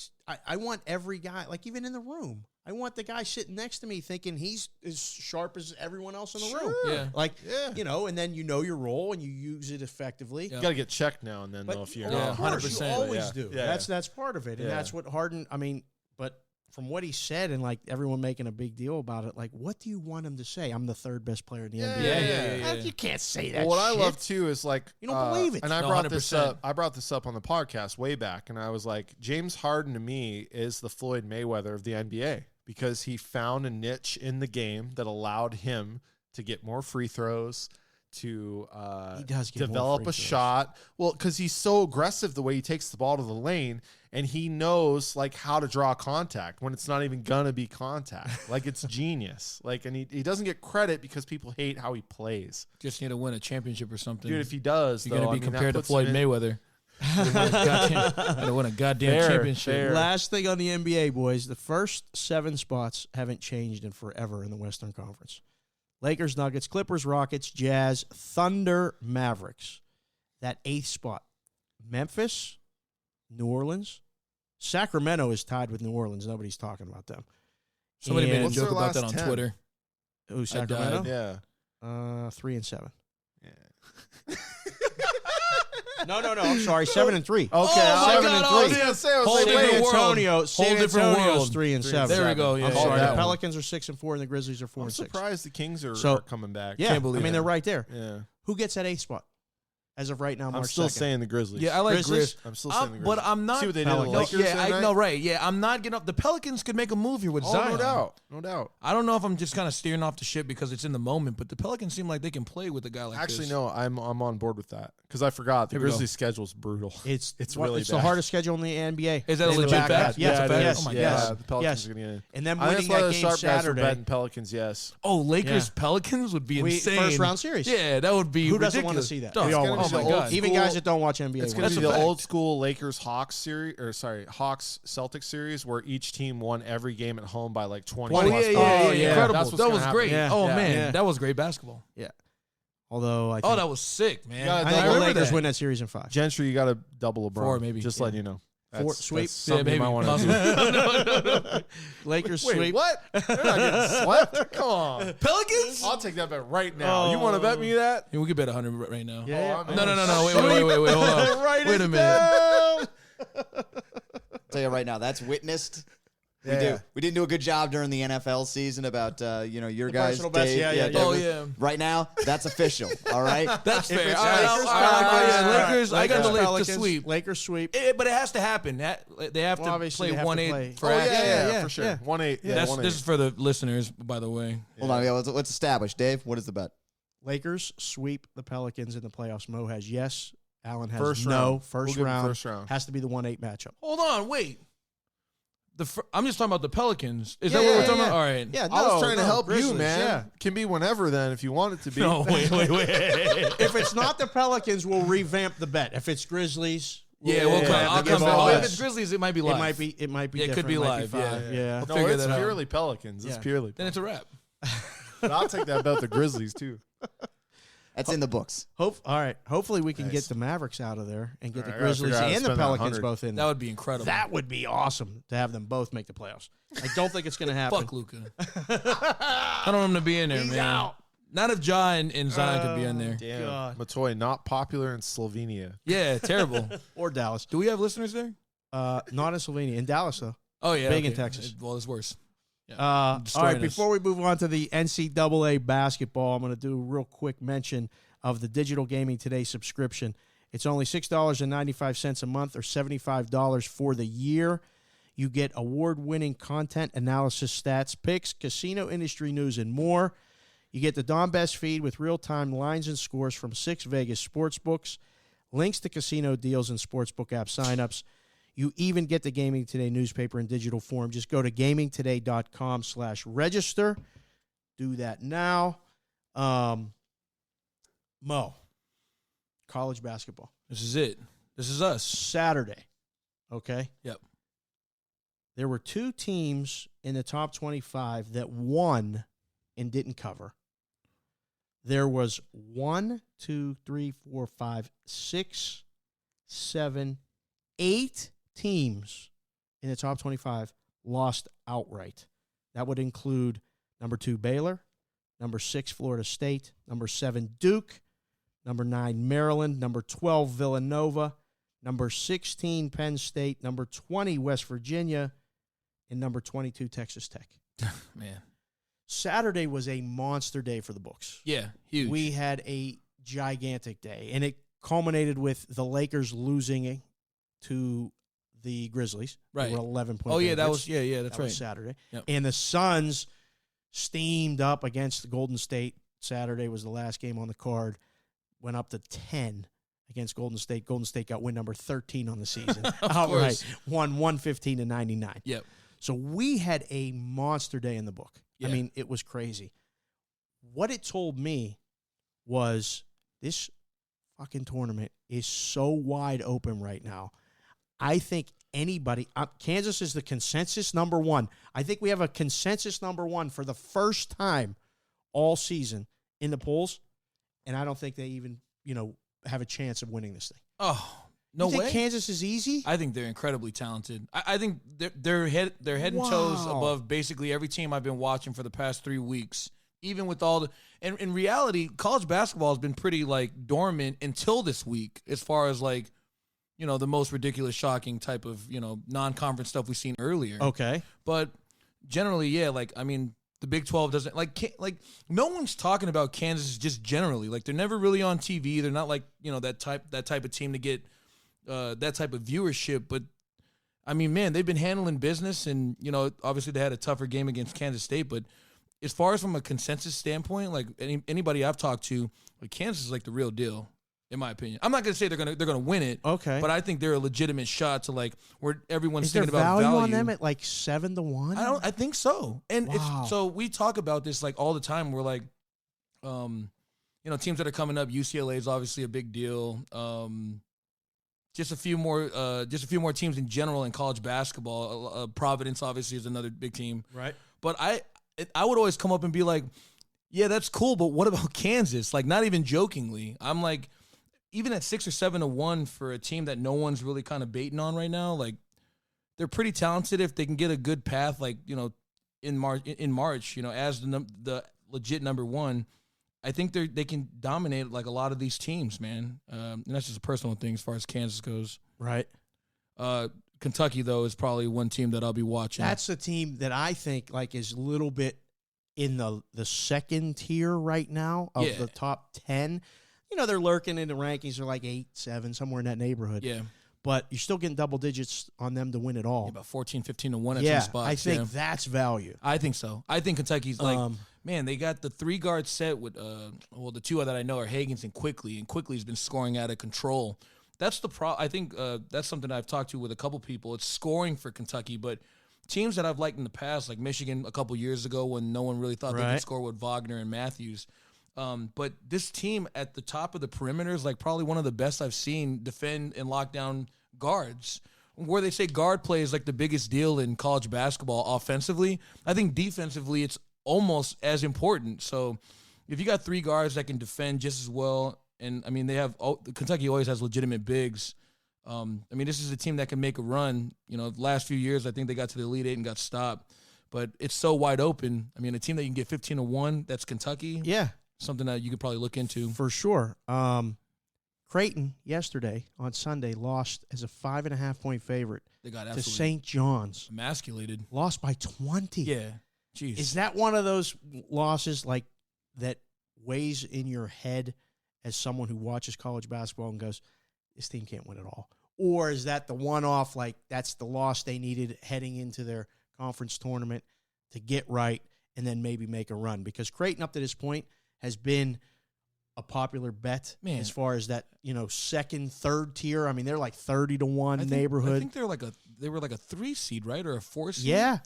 I want every guy, like even in the room, I want the guy sitting next to me thinking he's as sharp as everyone else in the room. Yeah. Like, Yeah. you know, and then you know your role and you use it effectively. You got to get checked now and then, But though, if you're well, not. of course, 100%, you always yeah. do. Yeah, That's part of it, and Yeah. that's what Harden. I mean, but from what he said and like everyone making a big deal about it, like, what do you want him to say? I'm the third best player in the NBA. Yeah. You can't say that. Well, what I shit. love too is like You don't believe it. And I No, brought this 100%. up. I brought this up on the podcast way back, and I was like, James Harden to me is the Floyd Mayweather of the NBA because he found a niche in the game that allowed him to get more free throws, to He does get more develop free a throws. shot. Well, because he's so aggressive the way he takes the ball to the lane, and he knows like how to draw contact when it's not even gonna be contact. Like it's genius. Like, and he doesn't get credit because people hate how he plays. Just need to win a championship or something. Dude, if he does, you're gonna though, be I mean, that compared to puts Floyd him in- Mayweather. Gotta win a goddamn Fair, championship. fair. Last thing on the NBA, boys. The first 7 spots haven't changed in forever in the Western Conference. Lakers, Nuggets, Clippers, Rockets, Jazz, Thunder, Mavericks. That 8th spot. Memphis, New Orleans. Sacramento is tied with New Orleans. Nobody's talking about them. Somebody made a And- What's joke their about that last on 10? Twitter. Who, Sacramento? Yeah. 3 and 7. Yeah. No. I'm sorry. 7 and 3. Okay, Oh, my 7 God, and I was 3. gonna say, I was Whole like, different wait, world. Antonio, San Whole different Antonio's world. 3 and 3 7. and There we go. I'm Yeah, Sorry, that the one. Pelicans are 6 and 4, and the Grizzlies are 4 I'm and 6. surprised the Kings are So- coming back. Yeah, Can't believe I mean, that. they're right there. Yeah. Who gets that 8th spot as of right now, March I'm still 2nd? saying the Grizzlies. Yeah, I like Grizzlies? Grizz. I'm still saying the Grizzlies. But I'm not. See what they did to the Pelicans. Lakers Yeah, I tonight? know, right? Yeah, I'm not getting up. The Pelicans could make a move here with Oh, Zion. no doubt. No doubt. I don't know if I'm just kind of steering off the ship because it's in the moment, but the Pelicans seem like they can play with a guy like Actually, this. no, I'm on board with that because I forgot the Here we go. Grizzlies' schedule is brutal. It's really the bad. hardest schedule in the NBA. Is that a In the legit back bet? half. Yeah, Yes, it's a bet. yes, Oh my yes, Yeah, the Pelicans yes. are going to get in. And then I think winning that's why that the game sharp guys were Saturday. betting Pelicans, yes. Oh, Lakers Yeah. Pelicans would be insane. First round series. Yeah, that would be Who ridiculous. doesn't want to see that? Oh, We all gonna want be to the see old that. Even school- guys that don't watch NBA. It's going to That's be a the fact. old school Lakers Hawks series, or sorry, Hawks Celtics series, where each team won every game at home by like 20. Oh, plus yeah, points. yeah, yeah. incredible. That's what's That gonna was happen. great. Yeah. Oh, Yeah. man, Yeah. that was great basketball. Although I think, Oh, that was sick, man. Yeah, I I think the remember Lakers that. win that series in 5. Gentry, you got to double LeBron. 4 maybe. Just Yeah. letting you know. Four- sweep? That's something you might want to possibly. do. Lakers Wait, sweep. what? They're not getting swept? Come on. Pelicans? I'll take that bet right now. You want to bet me that? Yeah, we could bet 100 right now. Yeah. I'm No, in. no. Wait. Hold on. Write Wait it a minute. down. tell you right now, that's witnessed. Yeah. We didn't do a good job during the NFL season about your guys. personal best, Dave, yeah. Oh, Dave. yeah. Right now, that's official. All right. That's If fair. it's All right, Lakers, all right, Pelicans, Lakers. I got the Lakers to Pelicans, sweep. Lakers sweep. But it has to happen. They have Well, to obviously play they have to 1-8 play. for Oh, action. yeah, for sure. yeah. 1-8. Yeah, That's 1-8. this is for the listeners, by the way. Hold on. Yeah, let's establish. Dave, what is the bet? Lakers sweep the Pelicans in the playoffs. Mo has yes. Allen has First no. round. First We'll give him round. first round. Has to be the 1-8 matchup. Hold on, wait. I'm just talking about the Pelicans. Is Yeah, that what yeah, we're talking yeah. about? All right. Yeah, I was trying to help Grizzlies, you, man. Yeah. Can be whenever then if you want it to be. No, wait. If it's not the Pelicans, we'll revamp the bet. If it's Grizzlies, Yeah, we'll come. I'll give come all back. that. If it's Grizzlies, it might be live. It might be Yeah, it could different. be It might live, five. yeah. Yeah. No, figure it's that out. purely Pelicans. It's Yeah. purely. Then it's a wrap. But I'll take that about the Grizzlies too. That's in the books. All right. Hopefully we can Nice. get the Mavericks out of there and get All the right, I gotta figure Grizzlies out how to and the spend that Pelicans 100. both in That there. would be incredible. That would be awesome to have them both make the playoffs. I don't think it's going to happen. Fuck Luka. I don't want him to be in there, He's man. out. Not if Ja and Zion could be in there. Damn. God. Matoy, not popular in Slovenia. Yeah, terrible. Or Dallas. Do we have listeners there? Not in Slovenia. In Dallas, though. Oh yeah, Big in okay. Texas. Well, it's worse. All Destroying right, us. before we move on to the NCAA basketball, I'm going to do a real quick mention of the Digital Gaming Today subscription. It's only $6.95 a month or $75 for the year. You get award-winning content, analysis, stats, picks, casino industry news, and more. You get the Don Best feed with real-time lines and scores from 6 Vegas sportsbooks, links to casino deals and sportsbook app signups. You even get the Gaming Today newspaper in digital form. Just go to gamingtoday.com/register. Do that now. Mo, college basketball. This is it. This is us. Saturday, okay? Yep. There were 2 teams in the top 25 that won and didn't cover. There was 1, 2, 3, 4, 5, 6, 7, 8 teams in the top 25 lost outright. That would include number 2 Baylor, number 6 Florida State, number 7 Duke, number 9 Maryland, number 12 Villanova, number 16 Penn State, number 20 West Virginia, and number 22 Texas Tech. Man. Saturday was a monster day for the books. Yeah, huge. We had a gigantic day, and it culminated with the Lakers losing to the Grizzlies. Right. They were 11-point Oh, yeah, that favorites. was, that's That right. was Saturday. Yep. And the Suns steamed up against the Golden State. Saturday was the last game on the card. Went up to 10 against Golden State. Golden State got win number 13 on the season. Outright. Won 115-99. Yep. So we had a monster day in the book. Yeah. I mean, it was crazy. What it told me was this fucking tournament is so wide open right now. I think anybody, Kansas is the consensus number 1. I think we have a consensus number 1 for the first time all season in the polls, and I don't think they even, have a chance of winning this thing. Oh, no you think way. Kansas is easy? I think they're incredibly talented. I think they're head and toes Wow. above basically every team I've been watching for the past 3 weeks. Even with all the, and in reality, college basketball has been pretty dormant until this week, as far as the most ridiculous, shocking type of non-conference stuff we've seen earlier. Okay. But generally, yeah, the Big 12 doesn't no one's talking about Kansas just generally. They're never really on TV. They're not that type of team to get that type of viewership. But I mean, man, they've been handling business, and obviously they had a tougher game against Kansas State. But as far as from a consensus standpoint, anybody I've talked to, Kansas is the real deal. In my opinion, I'm not going to say they're gonna win it. Okay. But I think they're a legitimate shot to where everyone's Is there thinking about value on them at 7-1? I think so. And Wow. so we talk about this all the time. We're teams that are coming up. UCLA is obviously a big deal. Just a few more teams in general in college basketball. Providence obviously is another big team. Right. But I would always come up and be like, yeah, that's cool, but what about Kansas? Not even jokingly. I'm even at 6 or 7-1 for a team that no one's really kind of baiting on right now, they're pretty talented if they can get a good path, in March, as the legit number 1. I think they can dominate a lot of these teams, man. And that's just a personal thing as far as Kansas goes. Right. Kentucky, though, is probably one team that I'll be watching. That's a team that I think is a little bit in the second tier right now of the top 10. They're lurking in the rankings. They're 8, 7, somewhere in that neighborhood. Yeah. But you're still getting double digits on them to win it all. Yeah, about 14, 15-1 at Yeah, some spots. I think that's value. I think so. I think Kentucky's man, they got the 3-guard set with the 2 that I know are Higgins and Quickly's been scoring out of control. That's the I think that's something I've talked to with a couple people. It's scoring for Kentucky, but teams that I've liked in the past, like Michigan a couple years ago when no one really thought they could score with Wagner and Matthews. But this team at the top of the perimeter is probably one of the best I've seen defend and lock down guards. Where they say guard play is the biggest deal in college basketball offensively, I think defensively it's almost as important. So if you got 3 guards that can defend just as well, and I mean Kentucky always has legitimate bigs. I mean, this is a team that can make a run. The last few years I think they got to the Elite 8 and got stopped. But it's so wide open. I mean, a team that you can get 15-1, that's Kentucky. Yeah. Something that you could probably look into. For sure. Creighton yesterday on Sunday lost as a 5.5-point favorite They got to St. John's. Emasculated. Lost by 20. Yeah. Jeez. Is that one of those losses that weighs in your head as someone who watches college basketball and goes, this team can't win it all? Or is that the one-off, that's the loss they needed heading into their conference tournament to get right and then maybe make a run? Because Creighton up to this point has been a popular bet as far as that, second, third tier. I mean, they're 30-1 neighborhood. I think they were a 3 seed, right? Or a 4 seed? Yeah.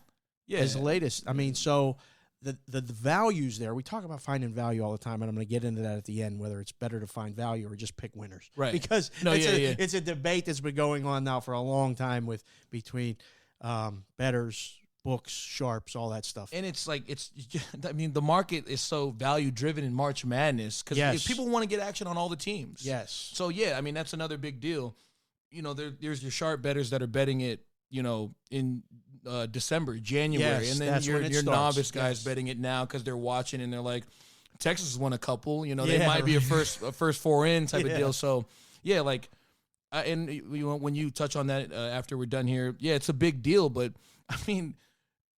Yeah. As the latest. I mean, so the values there, we talk about finding value all the time, and I'm going to get into that at the end, whether it's better to find value or just pick winners. Right. Because it's a debate that's been going on now for a long time between bettors, books, sharps, all that stuff. And I mean, the market is so value driven in March Madness because people want to get action on all the teams. Yes. So, yeah, I mean, that's another big deal. There's your sharp bettors that are betting it in December, January, Yes, and then that's your when it your starts. novice guys Yes. betting it now because they're watching and they're like, Texas has won a couple. They Yeah, might be a right. first four in type Yeah. of deal. So yeah, like, and when you touch on that after we're done here, yeah, it's a big deal. But I mean,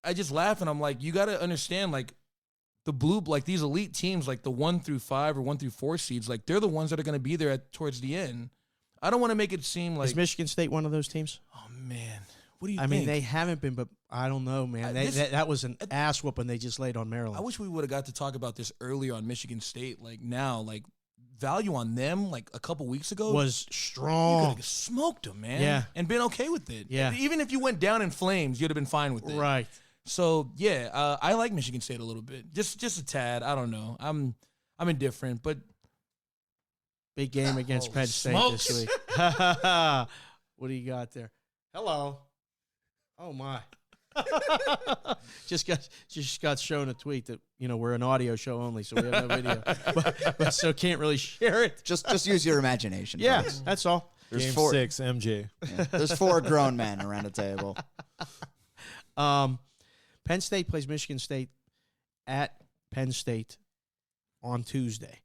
I just laugh and I'm like, you got to understand, like these elite teams, like the 1 through 5 or 1 through 4 seeds, like they're the ones that are going to be there towards the end. I don't want to make it seem like, Is Michigan State one of those teams? oh man, what do you I think? mean, they haven't been, but I don't know, man. That was an ass whooping they just laid on Maryland. I wish we would have got to talk about this earlier on Michigan State. Like now, like value on them, like a couple weeks ago, was you strong. could have smoked them, man. Yeah. And been okay with it. Yeah. Even if you went down in flames, you'd have been fine with it. Right. So yeah, I like Michigan State a little bit, just a tad. I don't know. I'm indifferent, but Big game against Holy Penn State smokes. this week. What do you got there? Hello. Oh my. just got shown a tweet that we're an audio show only, so we have no video, but so can't really share it. Just use your imagination. Yeah, folks. that's all. There's Game four. 6, MJ. Yeah, there's 4 grown men around a table. Penn State plays Michigan State at Penn State on Tuesday.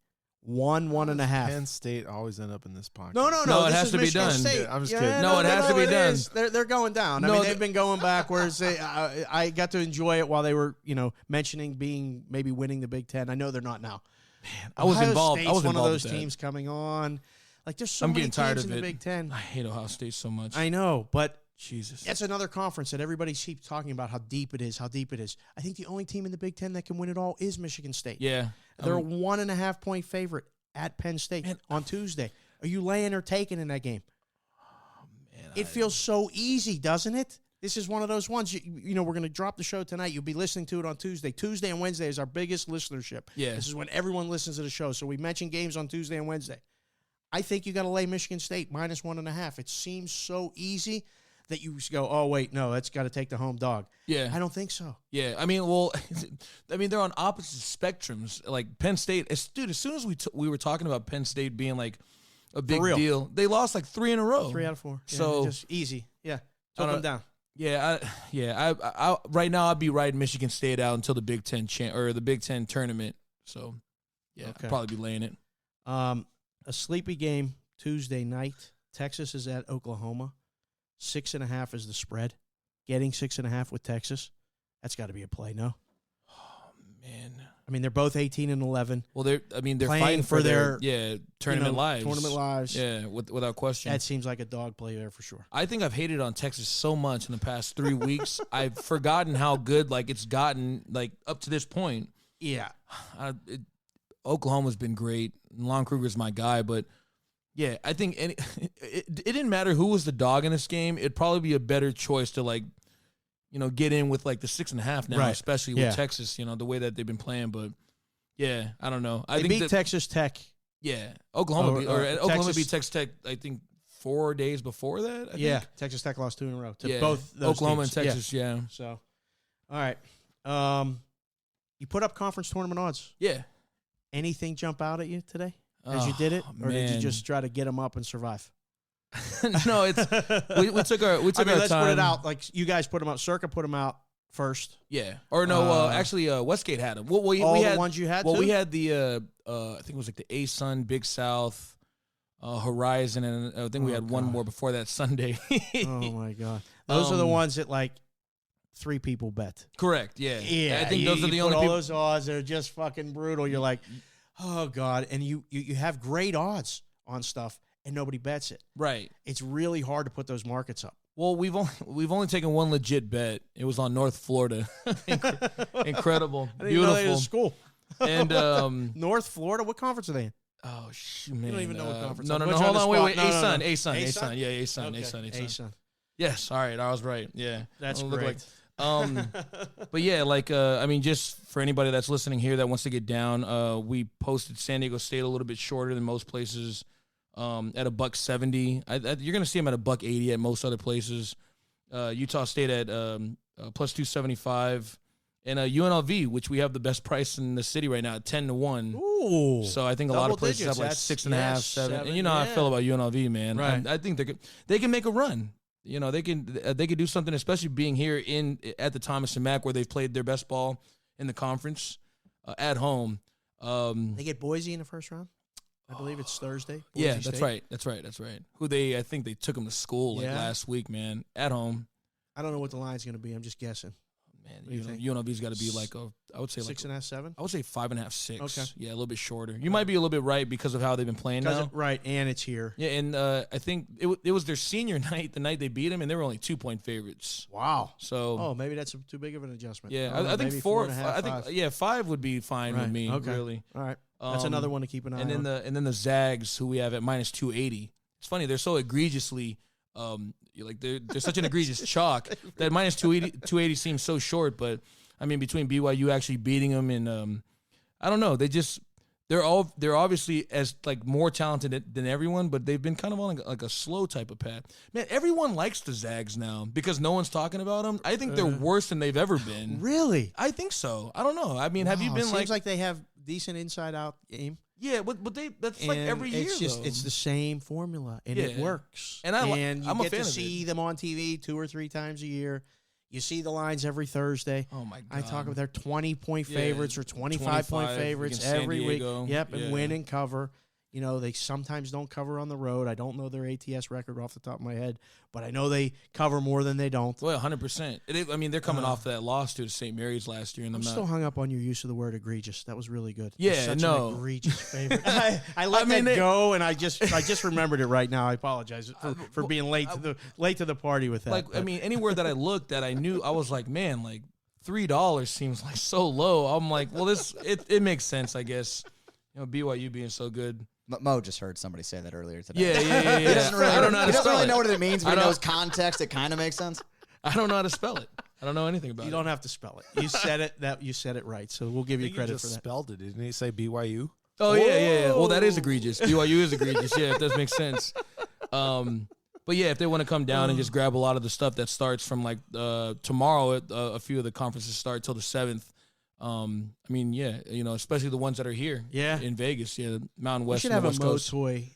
1.5. Penn State always end up in this pocket. No. No, it this has is to be Michigan done. State. Yeah, I'm just kidding. No, it has to be done. is. They're going down. I No, mean, they've been going backwards. I got to enjoy it while they were, mentioning being maybe winning the Big Ten. I know they're not now. Man, I was involved. State's I was one of involved those with that. teams coming on. Like there's so I'm many getting tired teams of in the it. Big Ten. I hate Ohio State so much. I know, but Jesus. that's another conference that everybody keeps talking about how deep it is. I think the only team in the Big Ten that can win it all is Michigan State. Yeah. They're a 1.5 point favorite at Penn State Man, on Tuesday. Are you laying or taking in that game? Man, It feels so easy, doesn't it? This is one of those ones. We're going to drop the show tonight. You'll be listening to it on Tuesday. Tuesday and Wednesday is our biggest listenership. Yeah. This is when everyone listens to the show. So we mention games on Tuesday and Wednesday. I think you got to lay Michigan State minus 1.5. It seems so easy that you go, oh wait, no, that's got to take the home dog. Yeah. I don't think so. Yeah, I mean, well, they're on opposite spectrums. Like Penn State, as soon as we were talking about Penn State being like a big real. deal, they lost like 3 in a row. 3 out of 4. Yeah, So- just easy. Yeah, I took don't- them down. Yeah, I right now I'd be riding Michigan State out until the Big Ten or the Big Ten tournament. So yeah, Okay. I'd probably be laying it. A sleepy game Tuesday night. Texas is at Oklahoma. 6.5 is the spread. Getting 6.5 with Texas. That's got to be a play, no? Oh man. I mean, they're both 18 and 11. Well, they're Playing fighting for for their, tournament lives. Tournament lives. Yeah, without question. That seems like a dog play there for sure. I think I've hated on Texas so much in the past 3 weeks. I've forgotten how good it's gotten up to this point. Yeah. Oklahoma's been great. Lon Kruger's my guy, but yeah, I think it didn't matter who was the dog in this game. It'd probably be a better choice to get in with the 6.5 now, Right. especially Yeah. with Texas. The way that they've been playing, but yeah, I don't know. I They think beat that, Texas Tech. yeah, Oklahoma Oklahoma Texas- beat Texas Tech. I think 4 days before that. I Yeah. think. Texas Tech lost 2 in a row to Yeah. both those Oklahoma teams. and Yeah. Texas. Yeah. So, all right. You put up conference tournament odds. Yeah. Anything jump out at you today as you did it? Or did you man. just try to get them up and survive? No, it's we took our let's time. put it out. Like you guys put them out. Circa put them out first. Yeah, or no, actually, Westgate had them. Well, we All had the ones you had. well, too? we had the I think it was the A-Sun, Big South, Horizon, and I think we Oh, had one God. more before that Sunday. Oh my god, those are the Um, ones that 3 people bet. Correct. Yeah. Yeah, I think those are the you only put all people. those odds. They're just fucking brutal. You're like, oh god, and you have great odds on stuff, and nobody bets it. Right. It's really hard to put those markets up. Well, we've only taken one legit bet. It was on North Florida. Incredible, I didn't even know they beautiful, was school. and North Florida. What conference are they in? oh shoot, man, don't even know what conference No, I'm no, in. no. Put you on Hold the on, wait, spot. wait. No, no, no. A-Sun, A-Sun? yeah, A-Sun, Okay. A-Sun. A-Sun. Yes, all right, I was right. Yeah, That's I'll look great. But yeah, I mean, just for anybody that's listening here that wants to get down, we posted San Diego State a little bit shorter than most places, at $170. You're gonna see them at $180 at most other places. Utah State at plus 275, and UNLV, which we have the best price in the city right now at 10-1. Ooh. So I think a lot of Double places digits. have That's- 6.5, yes, 7. seven, And you know how I yeah. feel about UNLV, man. Right. I think they can make a run. they could do something, especially being here at the Thomas and Mack where they've played their best ball in the conference at home. They get Boise in the first round. I believe it's Thursday. Boise Yeah, that's State. right. That's right. I think they took them to school last week, man, at home. I don't know what the line's going to be. I'm just guessing. Man, UNLV's got to be like I would say 6.5, 7. I would say 5.5, 6. Okay. Yeah, a little bit shorter. You might be a little bit right because of how they've been playing now. Right, and it's here. Yeah, and I think it was their senior night, the night they beat them, and they were only 2-point favorites. Wow. So maybe that's too big of an adjustment. yeah, I think 4. I think 5 would be fine with me. Okay. Really. All right. That's another one to keep an eye on. And then the Zags, who we have at minus 280. It's funny, they're so egregiously they're such an egregious chalk that minus 280 seems so short, but I mean, between BYU actually beating them and I don't know, they're obviously as like more talented than everyone, but they've been kind of on like a slow type of path. Man, everyone likes the Zags now because no one's talking about them. I think they're worse than they've ever been. Really? I think so. I don't know. I mean, have you been it seems like they have decent inside-out game. Yeah, but that's like every year. It's the same formula, and it works. And I'm you a get fan to of see it. them on TV 2 or 3 times a year. You see the lines every Thursday. Oh my God! I talk about their 20-point Yeah, favorites or 25-point favorites against San every week. Diego. Yep, and Yeah. win and cover. They sometimes don't cover on the road. I don't know their ATS record off the top of my head, but I know they cover more than they don't. Well, 100%. I mean, they're coming off that loss to St. Mary's last year, and I'm still hung up on your use of the word egregious. That was really good. Yeah, It's such no. an egregious favorite. I let that go, and I just remembered it right now. I apologize for being late to the party with that. Like, I mean, anywhere that I looked that I knew, I was like, man, like $3 seems like so low. I'm like, well, it makes sense, I guess. BYU being so good. Mo just heard somebody say that earlier today. Yeah. He doesn't really, I don't know how he to doesn't spell really it. know what it means, but I he don't- knows context. It kind of makes sense. I don't know how to spell it. I don't know anything about you it. don't have to spell it. You said it. You said it right. So we'll give you credit just for that. spelled it, didn't he? Say BYU. Oh, yeah. Well, that is egregious. BYU is egregious. Yeah, it does make sense. But yeah, if they want to come down and just grab a lot of the stuff that starts from like tomorrow, a few of the conferences start till the 7th. I mean, yeah, especially the ones that are here. Yeah. In Vegas. Yeah, Mountain We West should and have the a West Coast. Motoy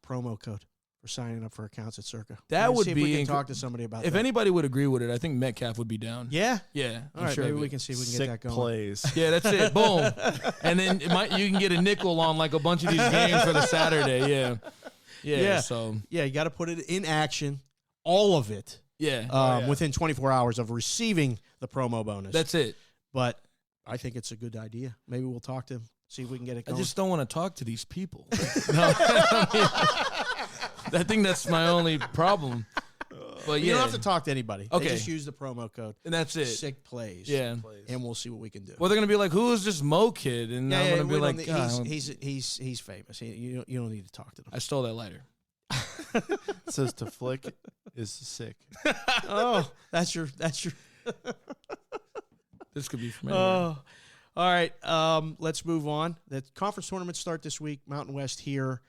promo code for signing up for accounts at Circa. That Let's would see if be we can inc- talk to somebody about If that. anybody would agree with it, I think Metcalf would be down. Yeah. Yeah. All I'm right. sure Maybe of we it. can see if we can Sick get that going. plays. Yeah, that's it. Boom. And then you can get a nickel on like a bunch of these games for the Saturday. Yeah. Yeah. So, Yeah, you got to put it in action, all of it, yeah. within 24 hours of receiving the promo bonus. That's it. But I think it's a good idea. Maybe we'll talk to him, see if we can get it I going. just don't want to talk to these people. No, I think that's my only problem. But You yeah, don't have to talk to anybody. Okay. They just use the promo code. and that's it. Sick plays. Yeah. And we'll see what we can do. Well, they're gonna be like, "Who is this Mo kid?" And I'm gonna be we like, don't- "God, he's famous. You don't need to talk to them. I stole that lighter." It says to flick is sick. Oh, that's your. This could be from anywhere. Oh, all right. Let's move on. The conference tournaments start this week. Mountain West here.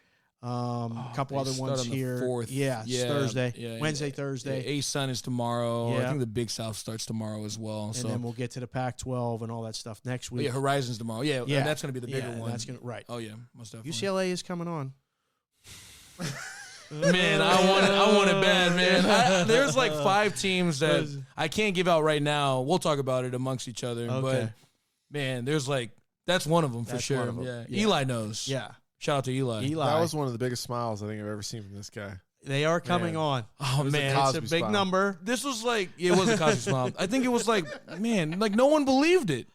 A couple They other start ones on the here. 4th. Yeah, it's Thursday. Yeah, Wednesday, yeah. Thursday. Yeah, A-Sun is tomorrow. I Yeah. think the Big South starts tomorrow as well. And So then we'll get to the Pac-12 and all that stuff next Oh, week. yeah, Horizons tomorrow. Yeah, Yeah. and that's gonna be the bigger Yeah, one. that's gonna right. Oh yeah, most definitely. UCLA is coming on. Man, I want it bad, man. There's like 5 teams that I can't give out right now. We'll talk about it amongst each other. Okay. But man, there's like that's one of them for That's sure. one of 'em. Yeah. Yeah. Eli knows. Yeah, Shout out to Eli. That was one of the biggest smiles I think I've ever seen from this guy. they are coming Man. on. Oh was a man, Cosby It's a big smile. number. this was like it was a Cosby smile. I think it was like man, like no one believed it,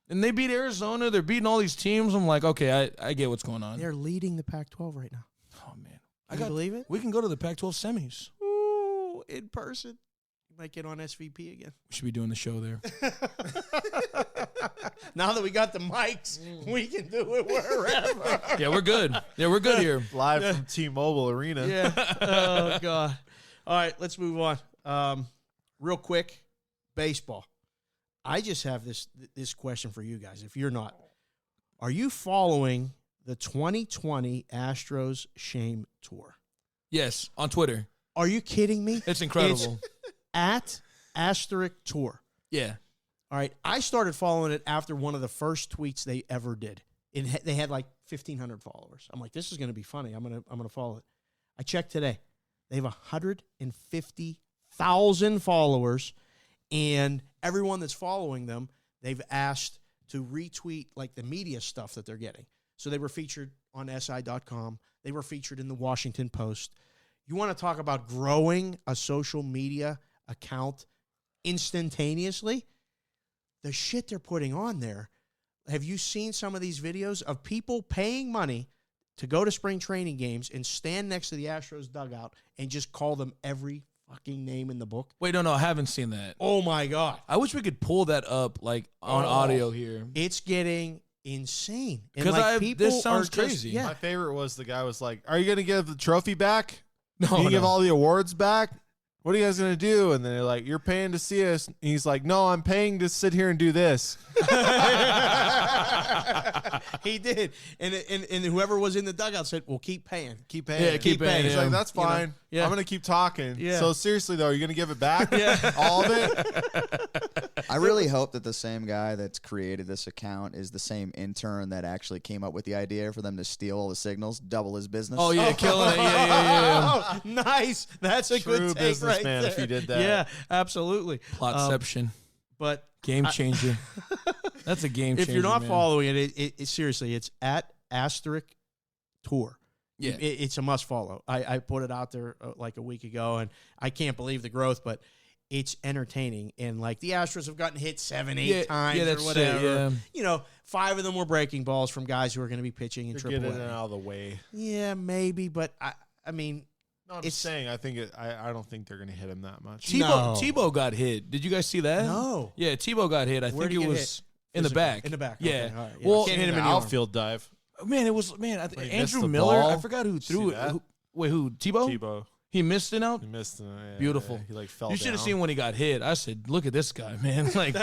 and they beat Arizona. They're beating all these teams. I'm like, okay, I get what's going on. They're leading the Pac-12 right now. Oh man, Can you believe it? We can go to the Pac-12 semis. Ooh, in person. You might get on SVP again. We should be doing the show there. Now that we got the mics, we can do it wherever. Yeah, we're good. Yeah, we're good here. Live from T-Mobile Arena. Yeah. Oh, God. All right, let's move on. Real quick, baseball. I just have this question for you guys. If you're not, are you following the 2020 Astros Shame Tour? Yes, on Twitter. Are you kidding me? It's incredible. At Asterisk Tour. Yeah. All right, I started following it after one of the first tweets they ever did. They had like 1,500 followers. I'm like, this is going to be funny. I'm gonna follow it. I checked today. They have 1,000 followers, and everyone that's following them, they've asked to retweet like the media stuff that they're getting. So they were featured on SI.com. They were featured in the Washington Post. You want to talk about growing a social media account instantaneously? The shit they're putting on there. Have you seen some of these videos of people paying money to go to spring training games and stand next to the Astros dugout and just call them every fucking name in the book? Wait, no, I haven't seen that. Oh, my God. I wish we could pull that up like on audio here. It's getting insane. And, Because people this sounds are just- crazy. yeah. My favorite was the guy was like, "Are you gonna give the trophy back? No, you give no. all the awards back? What are you guys gonna do?" And then they're like, "You're paying to see us." And he's like, "No, I'm paying to sit here and do this." He did. And whoever was in the dugout said, well, keep paying. Keep paying. Yeah, keep paying. He's Yeah. like, "That's You know? fine. Yeah. I'm gonna keep talking." Yeah. So seriously though, are you gonna give it back? Yeah. All of it? I really hope that the same guy that's created this account is the same intern that actually came up with the idea for them to steal all the signals, double his business. Oh, yeah, killing it. Yeah. Oh, nice. That's a True good take right businessman there. if he did that. Yeah, absolutely. Plotception. But Game changer. That's a game changer. if you're not man. following it, seriously, it's at Asterisk Tour. Yeah. It's a must follow. I put it out there like a week ago, and I can't believe the growth, but it's entertaining. And like the Astros have gotten hit 7-8 times that's or whatever. it, yeah. You know, 5 of them were breaking balls from guys who are going to be pitching in You're getting it AAA. out of the way. Yeah, maybe, but I mean, No, I'm It's- just saying. I think I don't think they're gonna hit him that much. No. Tebow got hit. Did you guys see that? No. Yeah, Tebow got hit. I Where'd think he it get was hit? in the Physically. back. In the back. Yeah. Okay, all right, yeah. Well, Can't hit him in the outfield dive. man, it was man. I think When he Andrew missed the Miller. ball. I forgot who threw See it. that? Who? Tebow. Tebow. He missed it out. He missed it. Yeah, Beautiful. yeah. He like fell You should have down. seen when he got hit. I said, "Look at this guy, man! Like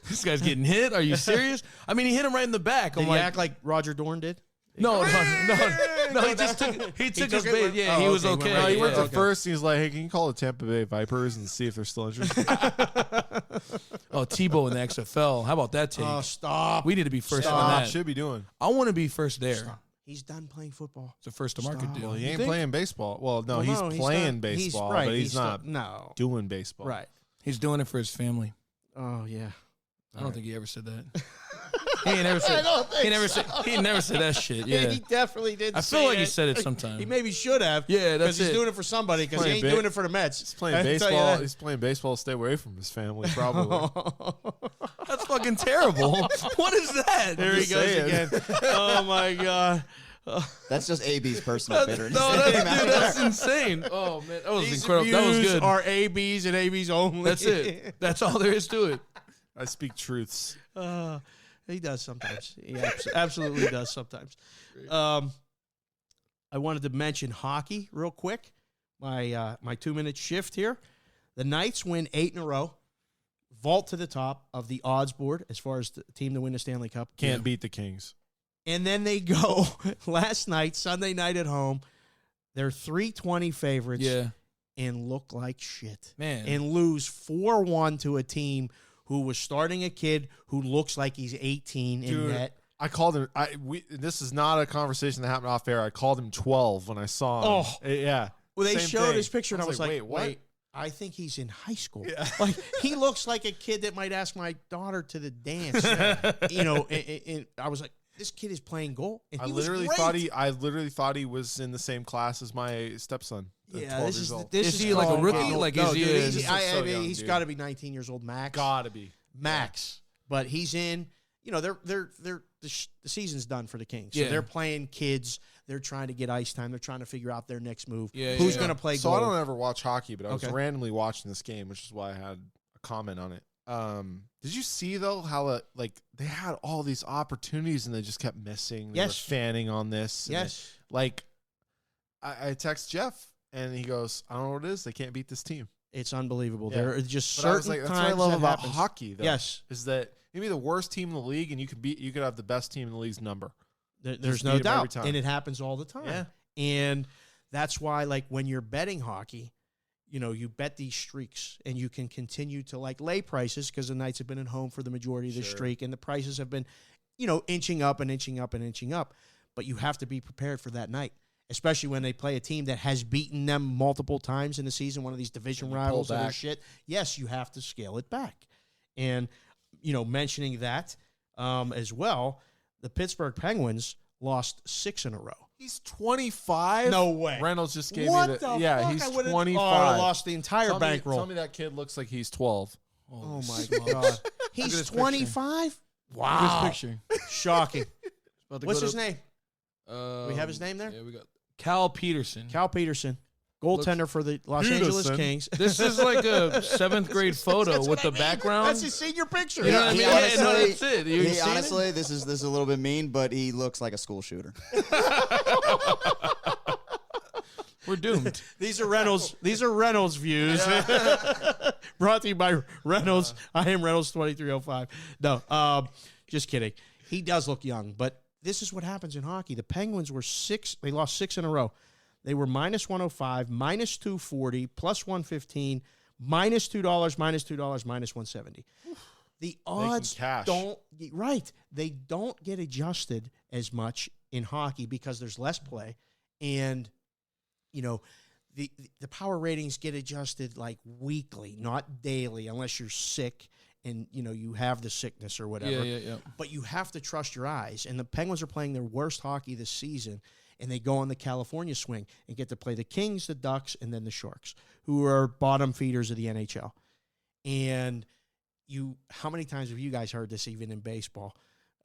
this guy's getting hit. Are you serious?" I mean, he hit him right in the back. Did I'm he like, act like Roger Dorn did? no. He just took his took bait. it? Yeah, Oh, he was okay, okay. went No, he went yeah. to first. He's like, "Hey, can you call the Tampa Bay Vipers and see if they're still interested?" Oh, Tebow in the XFL. How about that take? Oh, stop. We need to be first Stop. on that. Should be doing. I want to be first there. Stop. He's done playing football. It's a first to market Stop. deal. Well, he You ain't think? playing baseball. Well, no, Well, he's no, playing not- baseball, right, but he's not still, no. doing baseball. Right. He's doing it for his family. Oh, yeah. I don't think he ever said that. He ain't never said. He never said that shit. Yeah. He definitely did. I feel like he said it sometime. He maybe should have. Yeah, that's because he's it. doing it for somebody. Because he Playing ain't doing it for the Mets. He's playing I can tell you baseball. that. He's playing baseball to stay away from his family, probably. That's fucking terrible. What is that? There he Just goes saying. again. Oh my god. That's just AB's personal bitterness. No, that's insane. Oh man, that was These incredible. That was views good. are ABs and ABs only. That's it. That's all there is to it. I speak truths. He does sometimes. He absolutely does sometimes. I wanted to mention hockey real quick. My 2-minute shift here. The Knights win 8 in a row. Vault to the top of the odds board as far as the team to win the Stanley Cup. Can't beat the Kings. And then they go last night, Sunday night at home. They're 320 favorites. Yeah, And look like shit. man. And lose 4-1 to a team who was starting a kid who looks like he's 18 in Dude, net. I called him. This is not a conversation that happened off air. I called him 12 when I saw him. Oh. Yeah. Well, they Same showed thing. his picture, and I was like, wait, what? wait, I think he's in high school. Yeah. Like, he looks like a kid that might ask my daughter to the dance. You know, and I was like, this kid is playing goal. And I he was literally great. thought he was in the same class as my stepson. at Yeah, 12 this years is old. this Is is he like a called- rookie? Oh, Like, no, is he dude, a- he's, Just looks so young, he's dude. got to be 19 years old max. Gotta be. Max. But he's in. You know, the season's done for the Kings. So Yeah. they're playing kids. They're trying to get ice time. They're trying to figure out their next move. Yeah, Who's yeah. going to play So goal? I don't ever watch hockey, but I was Okay. randomly watching this game, which is why I had a comment on it. Did you see though how they had all these opportunities and they just kept missing? They Yes. were fanning on this. and Yes. I text Jeff and he goes, "I don't know what it is. They can't beat this team." It's unbelievable. Yeah. There are just But certain I was like, that's what I times love that about happens. hockey. Though, Yes. is that you can be the worst team in the league and you could have the best team in the league's number. There's Just no beat 'em every doubt. time. And it happens all the time. Yeah. And that's why, like, when you're betting hockey, you know, you bet these streaks and you can continue to, like, lay prices because the Knights have been at home for the majority of the Sure. streak and the prices have been, you know, inching up and inching up and inching up. But you have to be prepared for that night. especially when they play a team that has beaten them multiple times in the season, one of these division rivals or shit. Yes, you have to scale it back. And, mentioning that as well, the Pittsburgh Penguins lost 6 in a row. He's 25. No way. Reynolds just gave What me the the. Yeah, fuck? he's I would've- 25. I lost the entire bankroll. Tell me that kid looks like he's 12. Oh my God. He's 25? Look at Wow. this picture. Shocking. About to What's go his to- name? We have his name there? Yeah, we got Cal Peterson. Cal Peterson, goaltender for the Los Angeles Kings. This is like a 7th grade photo with the background. That's his senior picture. You know what I He mean? honestly- No, that's it. You seen it? Honestly, this is a little bit mean, but he looks like a school shooter. We're doomed. These are Reynolds views. Brought to you by Reynolds. I am Reynolds 2305. No, just kidding. He does look young, but this is what happens in hockey. The Penguins were 6. They lost 6 in a row. They were minus 105, minus 240, plus 115, minus $2, minus $2, minus 170. The odds cash. they don't get adjusted as much in hockey because there's less play, and the power ratings get adjusted like weekly, not daily, unless you're sick and you have the sickness or whatever. Yeah. But you have to trust your eyes. And the Penguins are playing their worst hockey this season, and they go on the California swing and get to play the Kings, the Ducks, and then the Sharks, who are bottom feeders of the NHL. And how many times have you guys heard this even in baseball?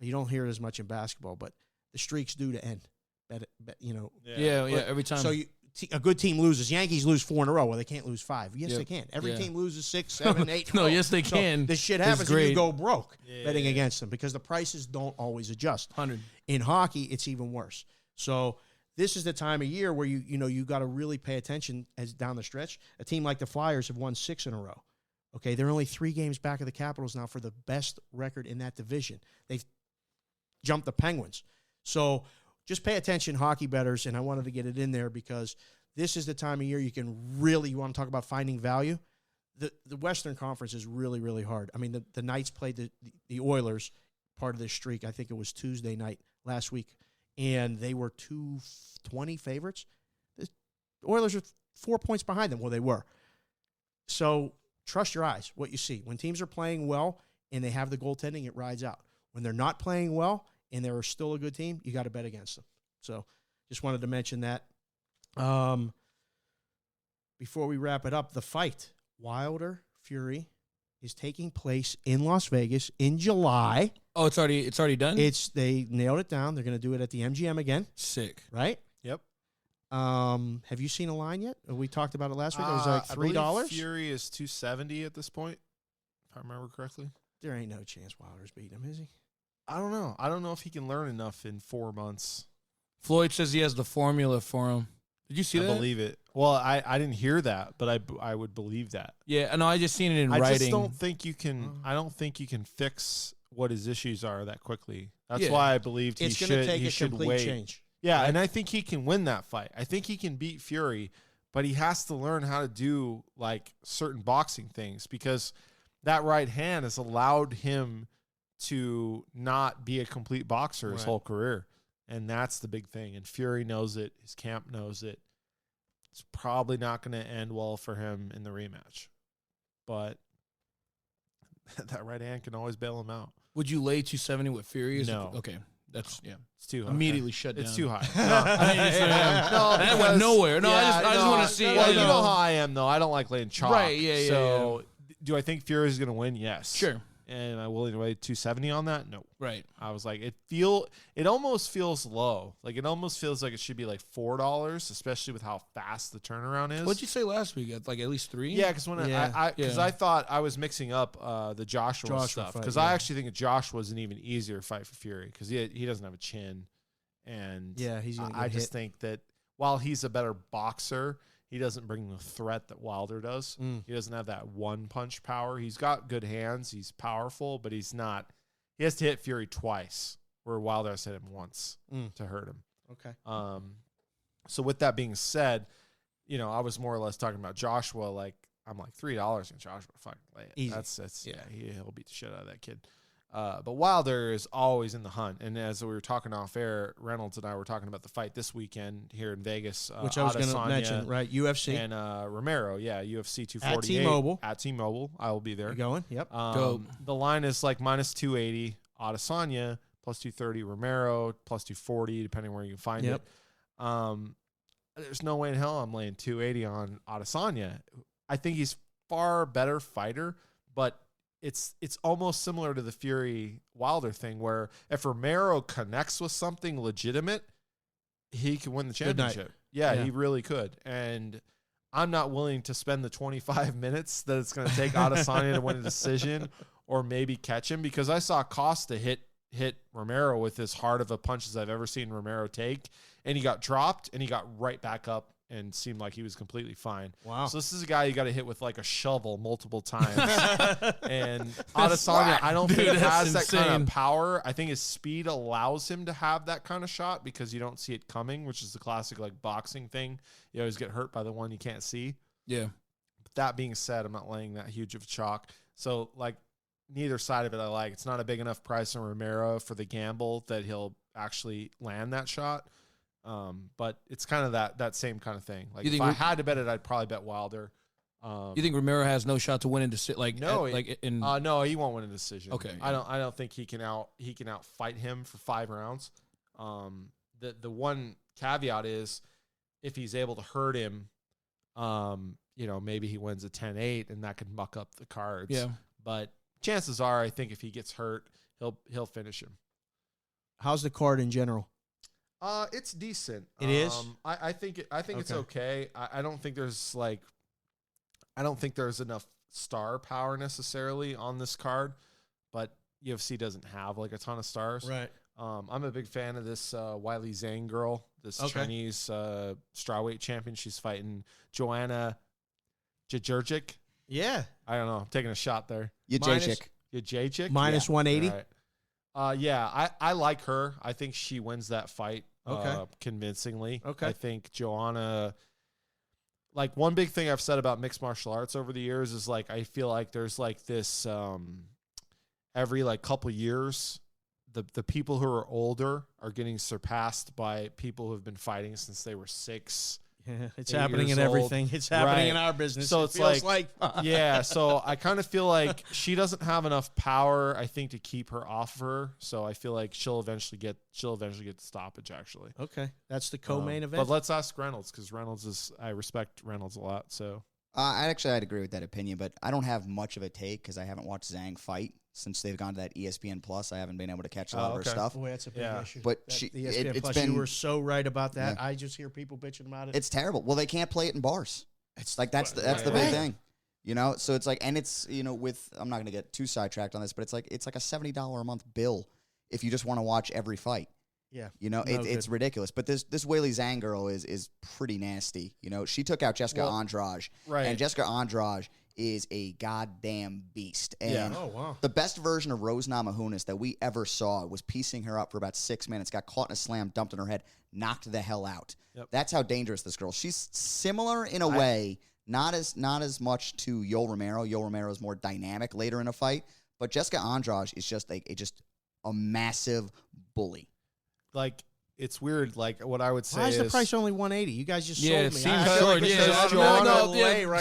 You don't hear it as much in basketball, but the streak's due to end. Yeah, every time. So a good team loses. Yankees lose 4 in a row. Well, they can't lose 5. Yes, Yep. they can. Every Yeah. team loses 6, 7, 8. No, yes, they can. This shit It's happens and you great. go broke betting against them because the prices don't always adjust. 100. In hockey, it's even worse. So this is the time of year where you got to really pay attention as down the stretch. A team like the Flyers have won 6 in a row. Okay, they're only 3 games back of the Capitals now for the best record in that division. They've jumped the Penguins. So just pay attention, hockey bettors, and I wanted to get it in there because this is the time of year you want to talk about finding value. The Western Conference is really, really hard. I mean, the Knights played the Oilers, part of this streak. I think it was Tuesday night last week, and they were 220 favorites. The Oilers are 4 points behind them. Well, they were. So trust your eyes, what you see. When teams are playing well and they have the goaltending, it rides out. When they're not playing well and they're still a good team, you got to bet against them. So just wanted to mention that. Before we wrap it up, the fight, Wilder Fury, is taking place in Las Vegas in July. Oh, it's already done? They nailed it down. They're going to do it at the MGM again, Sick. right? Yep. Have you seen a line yet? We talked about it last week. It was like I believe $3. Fury is $270 at this point, if I remember correctly. There ain't no chance Wilder's beating him, is he? I don't know. I don't know if he can learn enough in 4 months. Floyd says he has the formula for him. Did you see I that? believe it. Well, I didn't hear that, but I would believe that. Yeah, no, I just seen it in I writing. just don't think you can. I don't think you can fix what his issues are that quickly. That's Yeah. why I believed It's he going to should. take He a should complete wait. change. Yeah, right? and I think he can win that fight. I think he can beat Fury, but he has to learn how to do like certain boxing things because that right hand has allowed him to not be a complete boxer his Right. whole career. And that's the big thing. And Fury knows it. His camp knows it. It's probably not going to end well for him in the rematch. But that right hand can always bail him out. Would you lay 270 with Fury? No. Okay. That's, yeah. It's too high. Immediately shut down. It's too high. That went nowhere. No, I just want to see. Well, you know how I am, though. I don't like laying chalk. Right, yeah. So, do I think Fury is going to win? Yes. Sure. And am I willing to lay 270 on that? No. Right. I was like, it almost feels low. Like it almost feels like it should be like $4, especially with how fast the turnaround is. What'd you say last week? Like at least 3? Yeah, because I thought I was mixing up the Joshua stuff fight, because I actually think Joshua was an even easier fight for Fury because he doesn't have a chin, and Yeah, he's gonna get I just hit. think that while he's a better boxer, he doesn't bring the threat that Wilder does. He doesn't have that one punch power. He's got good hands. He's powerful, but he's not. He has to hit Fury twice, where Wilder has hit him once to hurt him. Okay. So with that being said, I was more or less talking about Joshua. Like I'm like $3 in Joshua. Fuck, lay it. Easy. That's he'll beat the shit out of that kid. But Wilder is always in the hunt. And as we were talking off air, Reynolds and I were talking about the fight this weekend here in Vegas. Which I was going to mention, right? UFC. And Romero, UFC 248. At T-Mobile. At T-Mobile. I will be there. You going? Yep. Go. The line is like minus 280 Adesanya, plus 230 Romero, plus 240, depending where you can find it. There's no way in hell I'm laying 280 on Adesanya. I think he's far better fighter, but it's almost similar to the Fury Wilder thing, where if Romero connects with something legitimate, he can win the championship. Yeah, he really could. And I'm not willing to spend the 25 minutes that it's going to take Adesanya to win a decision or maybe catch him, because I saw Costa hit Romero with as hard of a punch as I've ever seen Romero take, and he got dropped and he got right back up and seemed like he was completely fine. Wow. So this is a guy you got to hit with like a shovel multiple times. And Adesanya, I don't think has that kind of power. I think his speed allows him to have that kind of shot because you don't see it coming, which is the classic like boxing thing. You always get hurt by the one you can't see. Yeah. But that being said, I'm not laying that huge of a chalk. So like neither side of it I like. It's not a big enough price on Romero for the gamble that he'll actually land that shot. But it's kind of that same kind of thing. Like if I had to bet it, I'd probably bet Wilder. You think Romero has no shot to win in decision? No, he won't win a decision. Okay, I don't think he can outfight him for 5 rounds. The one caveat is if he's able to hurt him, maybe he wins a 10-8 and that could muck up the cards. Yeah, but chances are, I think if he gets hurt, he'll finish him. How's the card in general? It's decent. It is. I think it's okay. I don't think there's enough star power necessarily on this card, but UFC doesn't have like a ton of stars. Right. I'm a big fan of this Weili Zhang girl, this Chinese strawweight champion. She's fighting Joanna Jędrzejczyk. Yeah. I don't know. I'm taking a shot there. Jędrzejczyk. Minus 180. Right. I like her. I think she wins that fight convincingly. Okay. I think Joanna, like one big thing I've said about mixed martial arts over the years is like I feel like there's like this every like couple years the people who are older are getting surpassed by people who have been fighting since they were 6. Yeah, it's happening in everything. It's happening in our business. So it's like yeah. So I kind of feel like she doesn't have enough power, I think, to keep her off her. So I feel like she'll eventually get the stoppage. Actually, okay, that's the co-main event. But let's ask Reynolds because I respect Reynolds a lot. So I'd agree with that opinion, but I don't have much of a take because I haven't watched Zhang fight since they've gone to that ESPN Plus. I haven't been able to catch a lot of her stuff. Boy, that's a big issue. But the ESPN Plus, you were so right about that. Yeah. I just hear people bitching about it. It's terrible. Well, they can't play it in bars. It's like that's the big thing. So it's like, and it's with I'm not going to get too sidetracked on this, but it's like a $70 a month bill if you just want to watch every fight. Yeah, it's ridiculous. But this Weili Zhang girl is pretty nasty. She took out Jessica Andrade, right? And Jessica Andrade is a goddamn beast. And wow. The best version of Rose Namajunas that we ever saw was piecing her up for about 6 minutes, got caught in a slam, dumped on her head, knocked the hell out. Yep. That's how dangerous this girl. She's similar in a way, not as much to Yoel Romero. Yoel Romero is more dynamic later in a fight, but Jessica Andrade is just a massive bully. Like, it's weird. Like, what I would say why is the price only 180? You guys just sold me. It seems short.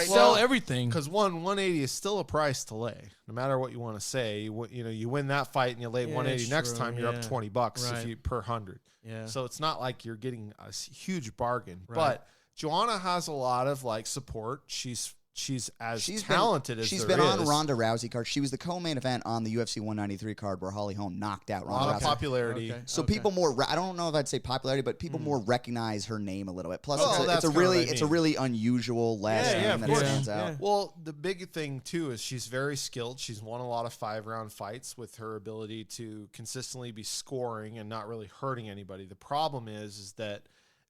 Sell everything. Because 180 is still a price to lay, no matter what you want to say. You win that fight and you lay 180 next time, you're up $20 if you per 100. Yeah. So it's not like you're getting a huge bargain. Right. But Joanna has a lot of like support. She's talented as she's there been is. on Ronda Rousey card. She was the co-main event on the UFC 193 card where Holly Holm knocked out Ronda Rousey. Popularity. So people more, I don't know if I'd say popularity, but people more recognize her name a little bit. Plus, it's a really unusual last name that stands out. Well, the big thing too is she's very skilled. She's won a lot of 5-round fights with her ability to consistently be scoring and not really hurting anybody. The problem is that,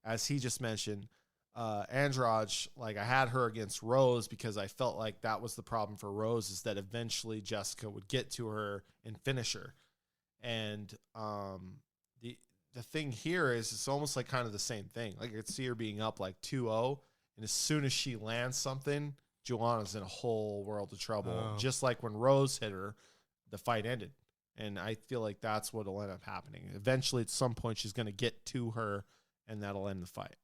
as he just mentioned, Andrade, like I had her against Rose because I felt like that was the problem for Rose, is that eventually Jessica would get to her and finish her. And the thing here is it's almost like kind of the same thing. Like I could see her being up like 2-0, and as soon as she lands something, Joanna's in a whole world of trouble. Just like when Rose hit her, the fight ended. And I feel like that's what will end up happening. Eventually, at some point, she's going to get to her, and that'll end the fight.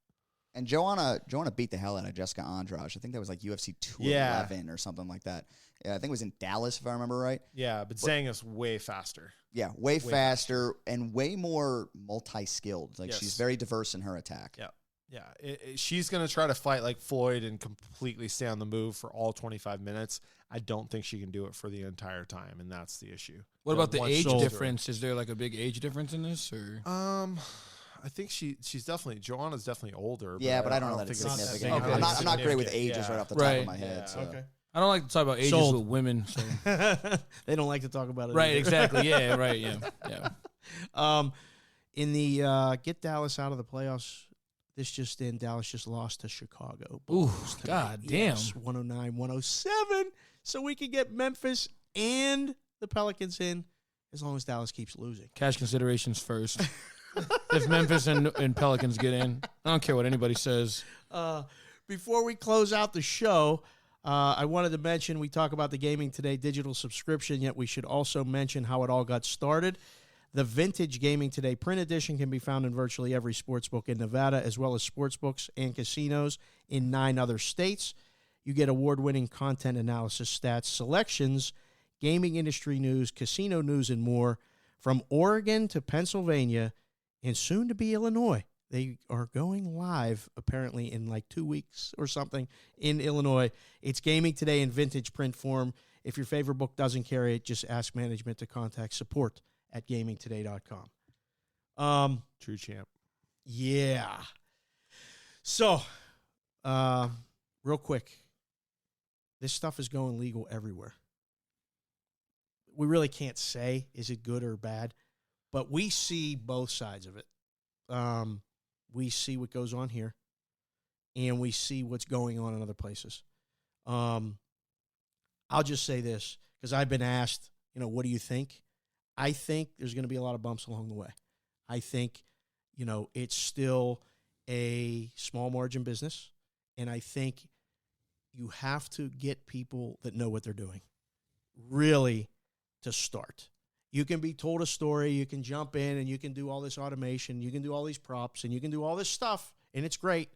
And Joanna beat the hell out of Jessica Andrade. I think that was like UFC 211 or something like that. Yeah, I think it was in Dallas, if I remember right. Yeah, but Zanga's way faster. Yeah, way faster and way more multi-skilled. Like, she's very diverse in her attack. Yeah. Yeah, she's going to try to fight like Floyd and completely stay on the move for all 25 minutes. I don't think she can do it for the entire time, and that's the issue. What about the age difference? Is there like a big age difference in this, or? I think she's definitely, Joanna's definitely older. Yeah, but I don't know that it's significant. Okay. I'm not great with ages right off the top of my head. Yeah. So. Okay. I don't like to talk about ages with women. So. They don't like to talk about it. Right, either. exactly. Yeah, right, yeah. In the get Dallas out of the playoffs, this just in, Dallas just lost to Chicago. Ooh, god damn. 109-107. So we can get Memphis and the Pelicans in as long as Dallas keeps losing. Cash considerations first. If Memphis and Pelicans get in, I don't care what anybody says. Before we close out the show, I wanted to mention, we talk about the Gaming Today digital subscription, yet we should also mention how it all got started. The Vintage Gaming Today print edition can be found in virtually every sportsbook in Nevada, as well as sportsbooks and casinos in 9 other states. You get award-winning content analysis, stats, selections, gaming industry news, casino news, and more from Oregon to Pennsylvania and soon to be Illinois. They are going live apparently in like 2 weeks or something in Illinois. It's Gaming Today in vintage print form. If your favorite book doesn't carry it, just ask management to contact support at gamingtoday.com. True champ. Yeah. So, real quick, this stuff is going legal everywhere. We really can't say, is it good or bad, but we see both sides of it. We see what goes on here, and we see what's going on in other places. I'll just say this, because I've been asked, what do you think? I think there's going to be a lot of bumps along the way. I think, it's still a small margin business, and I think you have to get people that know what they're doing, really, to start. You can be told a story, you can jump in, and you can do all this automation, you can do all these props, and you can do all this stuff, and it's great.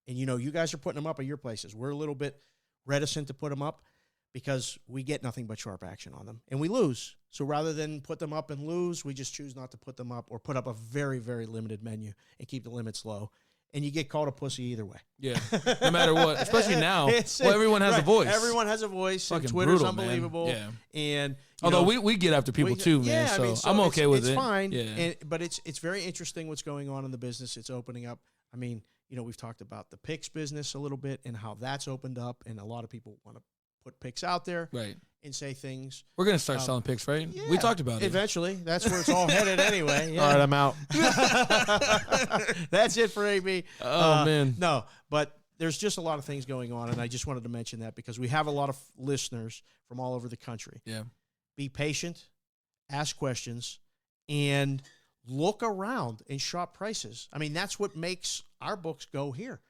And, you guys are putting them up at your places. We're a little bit reticent to put them up because we get nothing but sharp action on them, and we lose. So rather than put them up and lose, we just choose not to put them up or put up a very, very limited menu and keep the limits low. And you get called a pussy either way. Yeah, no matter what. Especially now. Everyone has a voice. Everyone has a voice. Fucking and Twitter's brutal, unbelievable. Man. Yeah. And although we get after people too, man. Yeah, So, I'm okay with it. It's fine. Yeah. But it's very interesting what's going on in the business. It's opening up. I mean, we've talked about the picks business a little bit and how that's opened up, and a lot of people want to put picks out there, right, and say things. We're gonna start selling picks, right? Yeah, we talked about it. Eventually, that's where it's all headed anyway. Yeah. All right, I'm out. That's it for AB. Oh man, no, but there's just a lot of things going on, and I just wanted to mention that because we have a lot of listeners from all over the country. Yeah, be patient, ask questions, and look around and shop prices. I mean, that's what makes our books go here.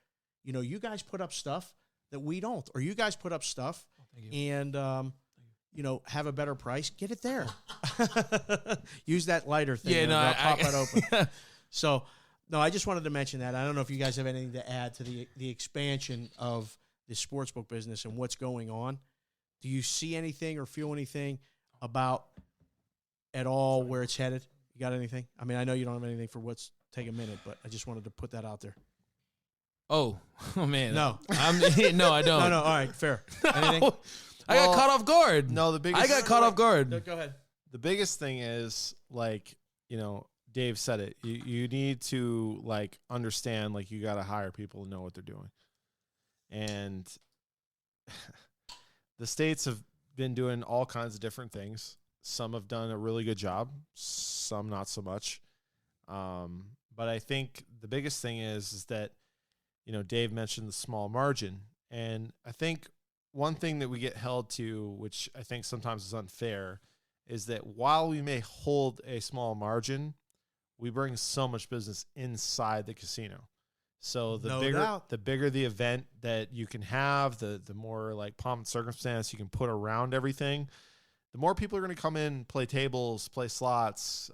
You guys put up stuff that we don't, or you guys put up stuff and, have a better price, get it there. Use that lighter thing. Yeah, no, pop it open. So, no, I just wanted to mention that. I don't know if you guys have anything to add to the expansion of the sportsbook business and what's going on. Do you see anything or feel anything about at all where it's headed? You got anything? I mean, I know you don't have anything for what's take a minute, but I just wanted to put that out there. Oh man, no, no, I don't. No, all right, fair. Anything? I got caught off guard. No, I got caught off guard. No, go ahead. The biggest thing is Dave said it. You need to understand you got to hire people to know what they're doing, and the states have been doing all kinds of different things. Some have done a really good job, some not so much. But I think the biggest thing is that Dave mentioned the small margin, and I think one thing that we get held to, which I think sometimes is unfair, is that while we may hold a small margin, we bring so much business inside the casino. So the bigger the event that you can have, the more pomp and circumstance you can put around everything, the more people are going to come in, play tables, play slots,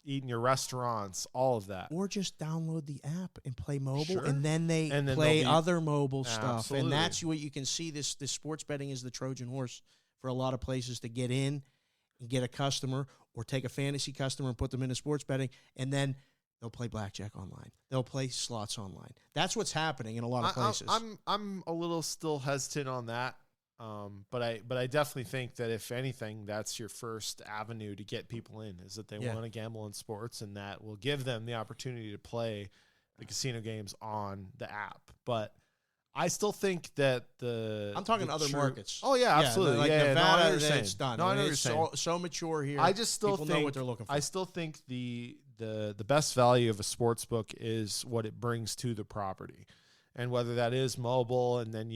eat in your restaurants, all of that. Or just download the app and play mobile, Sure. and then they And then play they'll be- other mobile stuff. Absolutely. And that's what you can see. This sports betting is the Trojan horse for a lot of places to get in and get a customer, or take a fantasy customer and put them into sports betting, and then they'll play blackjack online. They'll play slots online. That's what's happening in a lot of places. I'm a little still hesitant on that. But I definitely think that if anything, that's your first avenue to get people in, is that they want to gamble in sports, and that will give them the opportunity to play the casino games on the app. But I still think that I'm talking other markets. Oh yeah, absolutely. Like Nevada, Nevada, no, I know what you're saying. it's done. No, I know what it's you're saying. so mature here. I just still people think know what they're looking for. I still think the best value of a sports book is what it brings to the property, and whether that is mobile. And then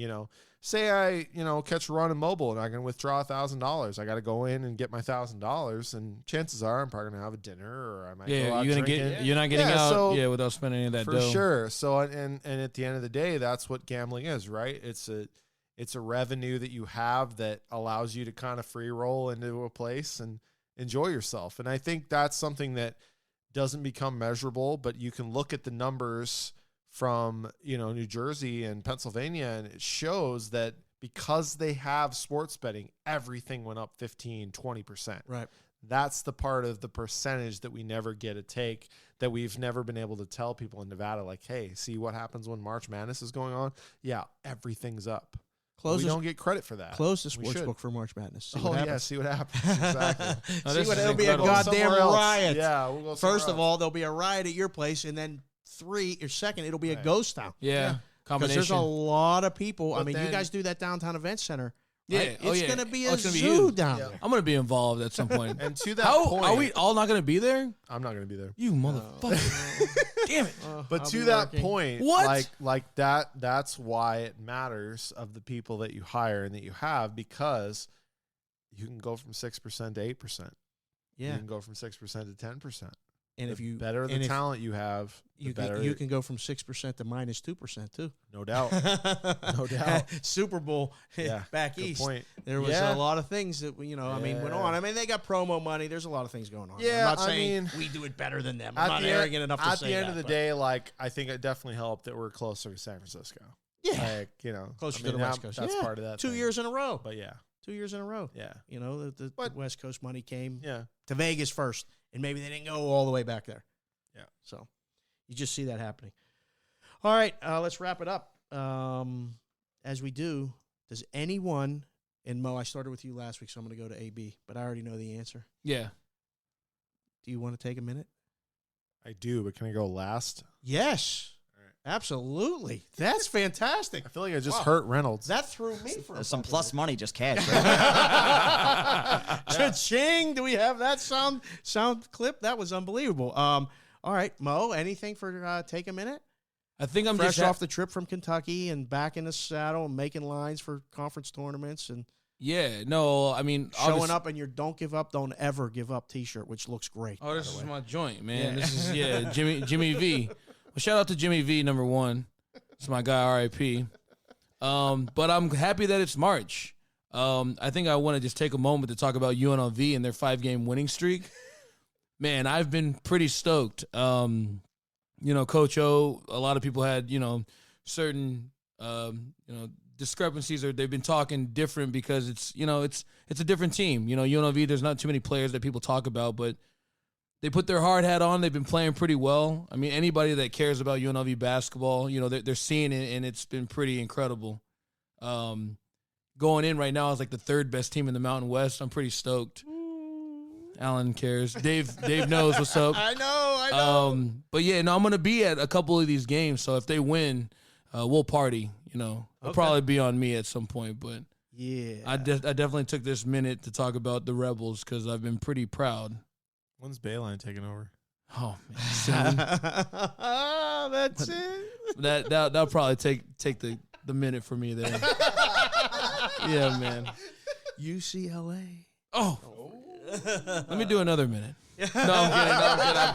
say I catch a run in mobile and I can withdraw $1,000. I got to go in and get my $1,000, and chances are I'm probably gonna have a dinner, or I might go out you're drinking. you're not getting out without spending any of that For dough. sure. So and at the end of the day, that's what gambling is, right? It's a revenue that you have that allows you to kind of free roll into a place and enjoy yourself. And I think that's something that doesn't become measurable, but you can look at the numbers from New Jersey and Pennsylvania, and it shows that because they have sports betting, everything went up 15-20%. Right. That's the part of the percentage that we never get to take, that we've never been able to tell people in Nevada, like, hey, see what happens when March Madness is going on? Yeah, everything's up. We don't get credit for that. Close the We sports should. book for March Madness. See Oh, what yeah, happens. see what happens. Exactly. See what, it'll be a incredible. goddamn Somewhere else. riot. Yeah, we'll go First somewhere of all, there'll be a riot at your place, and then second, it'll be a Right. ghost town. Yeah, Because combination. there's a lot of people. I But mean, you then- guys do that downtown event center. Yeah. Right? Oh, It's yeah. going to be Oh, a it's gonna be zoo huge. down Yeah. there. I'm gonna be involved at some point. And to that How point, are we all not gonna be there? I'm not going to be there. You motherfucker! Damn it! But I'll to be that working. point, What? like that's why it matters of the people that you hire and that you have, because you can go from 6% to 8%. You Yeah. can go from 6% to 10%. And if you better the and if talent you have, the better you can go from 6% to minus 2% too. no doubt. No doubt. Super Bowl Yeah, back Good east. point. There was Yeah. a lot of things that went Yeah. on. I mean, they got promo money. There's a lot of things going on. Yeah, I'm not I saying mean, we do it better than them. I'm At not the arrogant enough to At say the end that, of the but day, like, I think it definitely helped that we're closer to San Francisco. yeah, Like, closer I to mean, the West that- Coast. That's Yeah. part of that. 2 thing. years in a row. But yeah, 2 years in a row. yeah, The But- West Coast money came yeah. to Vegas first, and maybe they didn't go all the way back there. Yeah. So you just see that happening. All right, let's wrap it up. As we do, does anyone, and Mo, I started with you last week, so I'm going to go to AB, but I already know the answer. Yeah. Do you want to take a minute? I do, but can I go last? Yes. All right. Absolutely. That's fantastic. I feel like I just Wow. hurt Reynolds. That threw me for a Some fucking plus minute. money, just cash. Right? Cha-ching! Do we have that sound clip? That was unbelievable. All right, Mo, anything for take a minute? I think I'm Fresh just off the trip from Kentucky and back in the saddle and making lines for conference tournaments and Yeah. No. I mean, showing obvious- up in your "Don't Give Up, Don't Ever Give Up" T-shirt, which looks great. Oh, this by is the way. my joint, man. Yeah. This is Jimmy V. Well, shout out to Jimmy V, number one. It's my guy, R.I.P. But I'm happy that it's March. I think I want to just take a moment to talk about UNLV and their 5-game winning streak. Man, I've been pretty stoked. Coach O, a lot of people had, certain, discrepancies, or they've been talking different because it's a different team. UNLV, there's not too many players that people talk about, but they put their hard hat on. They've been playing pretty well. I mean, anybody that cares about UNLV basketball, they're seeing it, and it's been pretty incredible. Going in right now is like the 3rd best team in the Mountain West. I'm pretty stoked. Alan cares. Dave knows what's up. I know. But yeah, no, I'm gonna be at a couple of these games. So if they win, we'll party. It'll probably be on me at some point. But Yeah. I definitely took this minute to talk about the Rebels because I've been pretty proud. When's Bayline taking over? Oh man, soon. That's it. that'll probably take the minute for me there. Yeah, man. UCLA. Oh, let me do another minute. No, I'm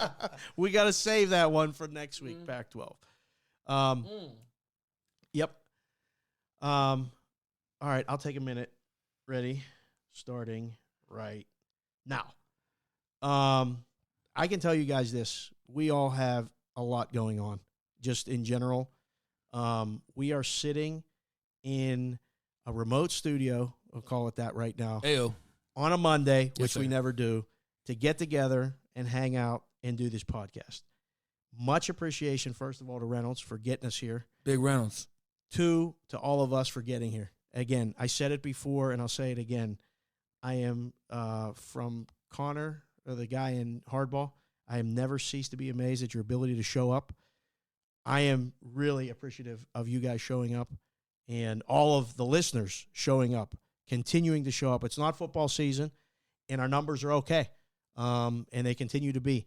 kidding. We got to save that one for next week, Pac-12. Yep. All right, I'll take a minute. Ready? starting right now. I can tell you guys this. We all have a lot going on, just in general. We are sitting in a remote studio, we'll call it that right now, Ayo. on a Monday, Yes, which we sir. never do, to get together and hang out and do this podcast. Much appreciation, first of all, to Reynolds for getting us here. Big Reynolds. 2, to all of us for getting here. Again, I said it before, and I'll say it again. I am from Connor, or the guy in Hardball. I have never ceased to be amazed at your ability to show up. I am really appreciative of you guys showing up and all of the listeners showing up, continuing to show up. It's not football season, and our numbers are okay, and they continue to be.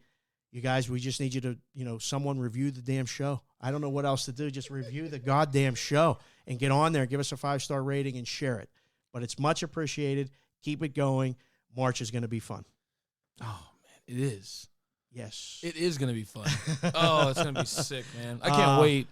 You guys, we just need you to, someone review the damn show. I don't know what else to do. Just review the goddamn show and get on there, give us a 5-star rating, and share it. But it's much appreciated. Keep it going. March is going to be fun. Oh, man, it is. Yes. It is going to be fun. Oh, it's going to be sick, man. I can't wait.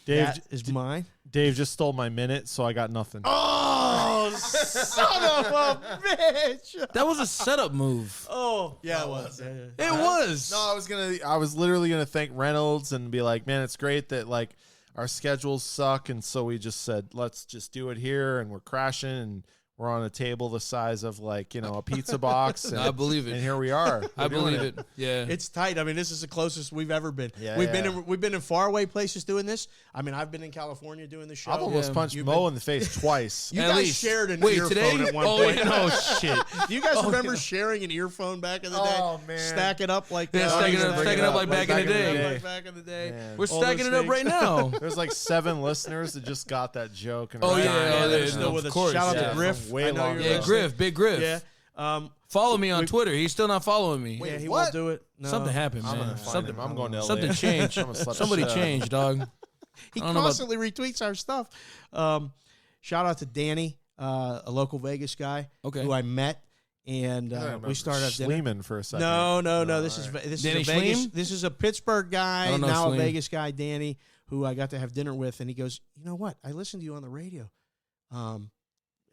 Dave, That is mine. Dave just stole my minute, so I got nothing. Oh, son of a bitch. That was a setup move. Oh, yeah, it was. It was. No, I was literally gonna thank Reynolds and be like, man, it's great that like our schedules suck, and so we just said, let's just do it here, and we're crashing, and we're on a table the size of like, a pizza box. And, I believe it. And here we are. I believe it. Yeah. It's tight. I mean, this is the closest we've ever been. Yeah, We've been in faraway places doing this. I mean, I've been in California doing the show. I've almost punched You've Mo been- in the face twice. You At guys least. shared an Wait, earphone today? at one Oh, point. yeah. No shit. Do you guys Oh, remember yeah. sharing an earphone back in the day? Oh, man. Stack it up like Yeah, that. stacking it up like back in the day. Like back in the day. Man. We're all stacking those it up things. right now. There's like 7 listeners that just got that joke. And Oh, are yeah, dying. yeah, they're yeah, still of with us. course, Shout out yeah. to Griff. Way I know longer you're Yeah, ago. listening. Griff. Big Griff. Yeah. Follow me on Twitter. He's still not following me. Yeah, he what? won't do it. No. Something happened, I'm man. gonna find Something, him. I'm going to LA. something changed. I'm gonna slap the Somebody shit out of him. changed, dog. He I don't know constantly retweets our stuff. Shout out to Danny, a local Vegas guy Okay. who I met, and I we remember started at dinner. Schleeman for a second. No. This all right. is Danny a Vegas. Schleem? This is a Pittsburgh guy, I don't know now Schleem. a Vegas guy, Danny, who I got to have dinner with, and he goes, "You know what? I listened to you on the radio.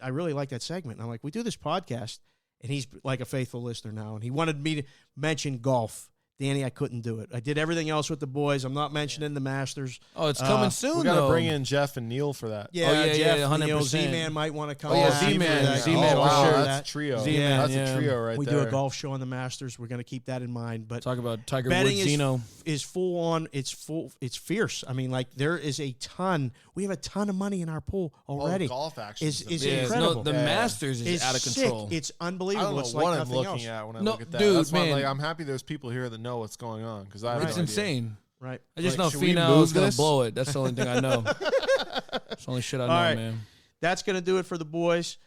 I really like that segment." And I'm like, "We do this podcast," and he's like a faithful listener now, and he wanted me to mention golf. Danny, I couldn't do it. I did everything else with the boys. I'm not mentioning the Masters. Oh, it's coming soon, We got though. to bring in Jeff and Neil for that. Yeah, yeah, Jeff, 100%. Neil, Z-Man might want to come. Oh, yeah, on. Z-Man, Oh, for wow, sure. that's a trio. Z-Man, That's yeah. a trio right We there. do a golf show on the Masters. We're going to keep that in mind. But Talk about Tiger betting Woods, Zeno. is full on. It's fierce. I mean, like there is a ton. We have a ton of money in our pool already. Oh, golf action is amazing. Yeah, incredible. no, the Yeah. Masters is It's out of sick. control. It's I don't unbelievable. know It's what like I'm nothing looking else. at when I No, look at that. dude, That's why man. I'm happy there's people here that know what's going on because I have It's no idea. insane. Right. I just Right. know Should we Finau move is going this? to blow it. That's the only thing I know. That's the only shit I know, All right. man. That's going to do it for the boys.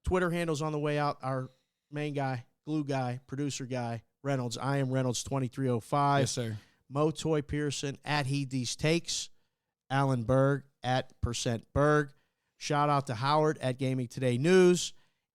Twitter handles on the way out. Our main guy, glue guy, producer guy, Reynolds. I am Reynolds 2305. Yes, sir. Mo Toy Pearson at He These Takes. Alan Berg at Percent Berg. Shout out to Howard at Gaming Today News.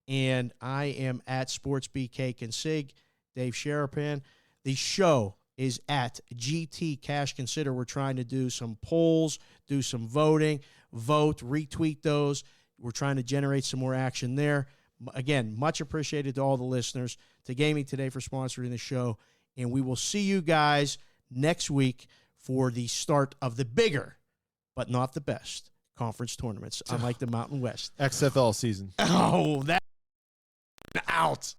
And I am at Sports BK Consig. Dave Sherapan. The show is at GT Cash Consider. We're trying to do some polls, do some voting, vote, retweet those. We're trying to generate some more action there. Again, much appreciated to all the listeners, to Gaming Today for sponsoring the show. And we will see you guys next week for the start of the bigger, but not the best, conference tournaments, unlike the Mountain West. XFL season. Oh, that out.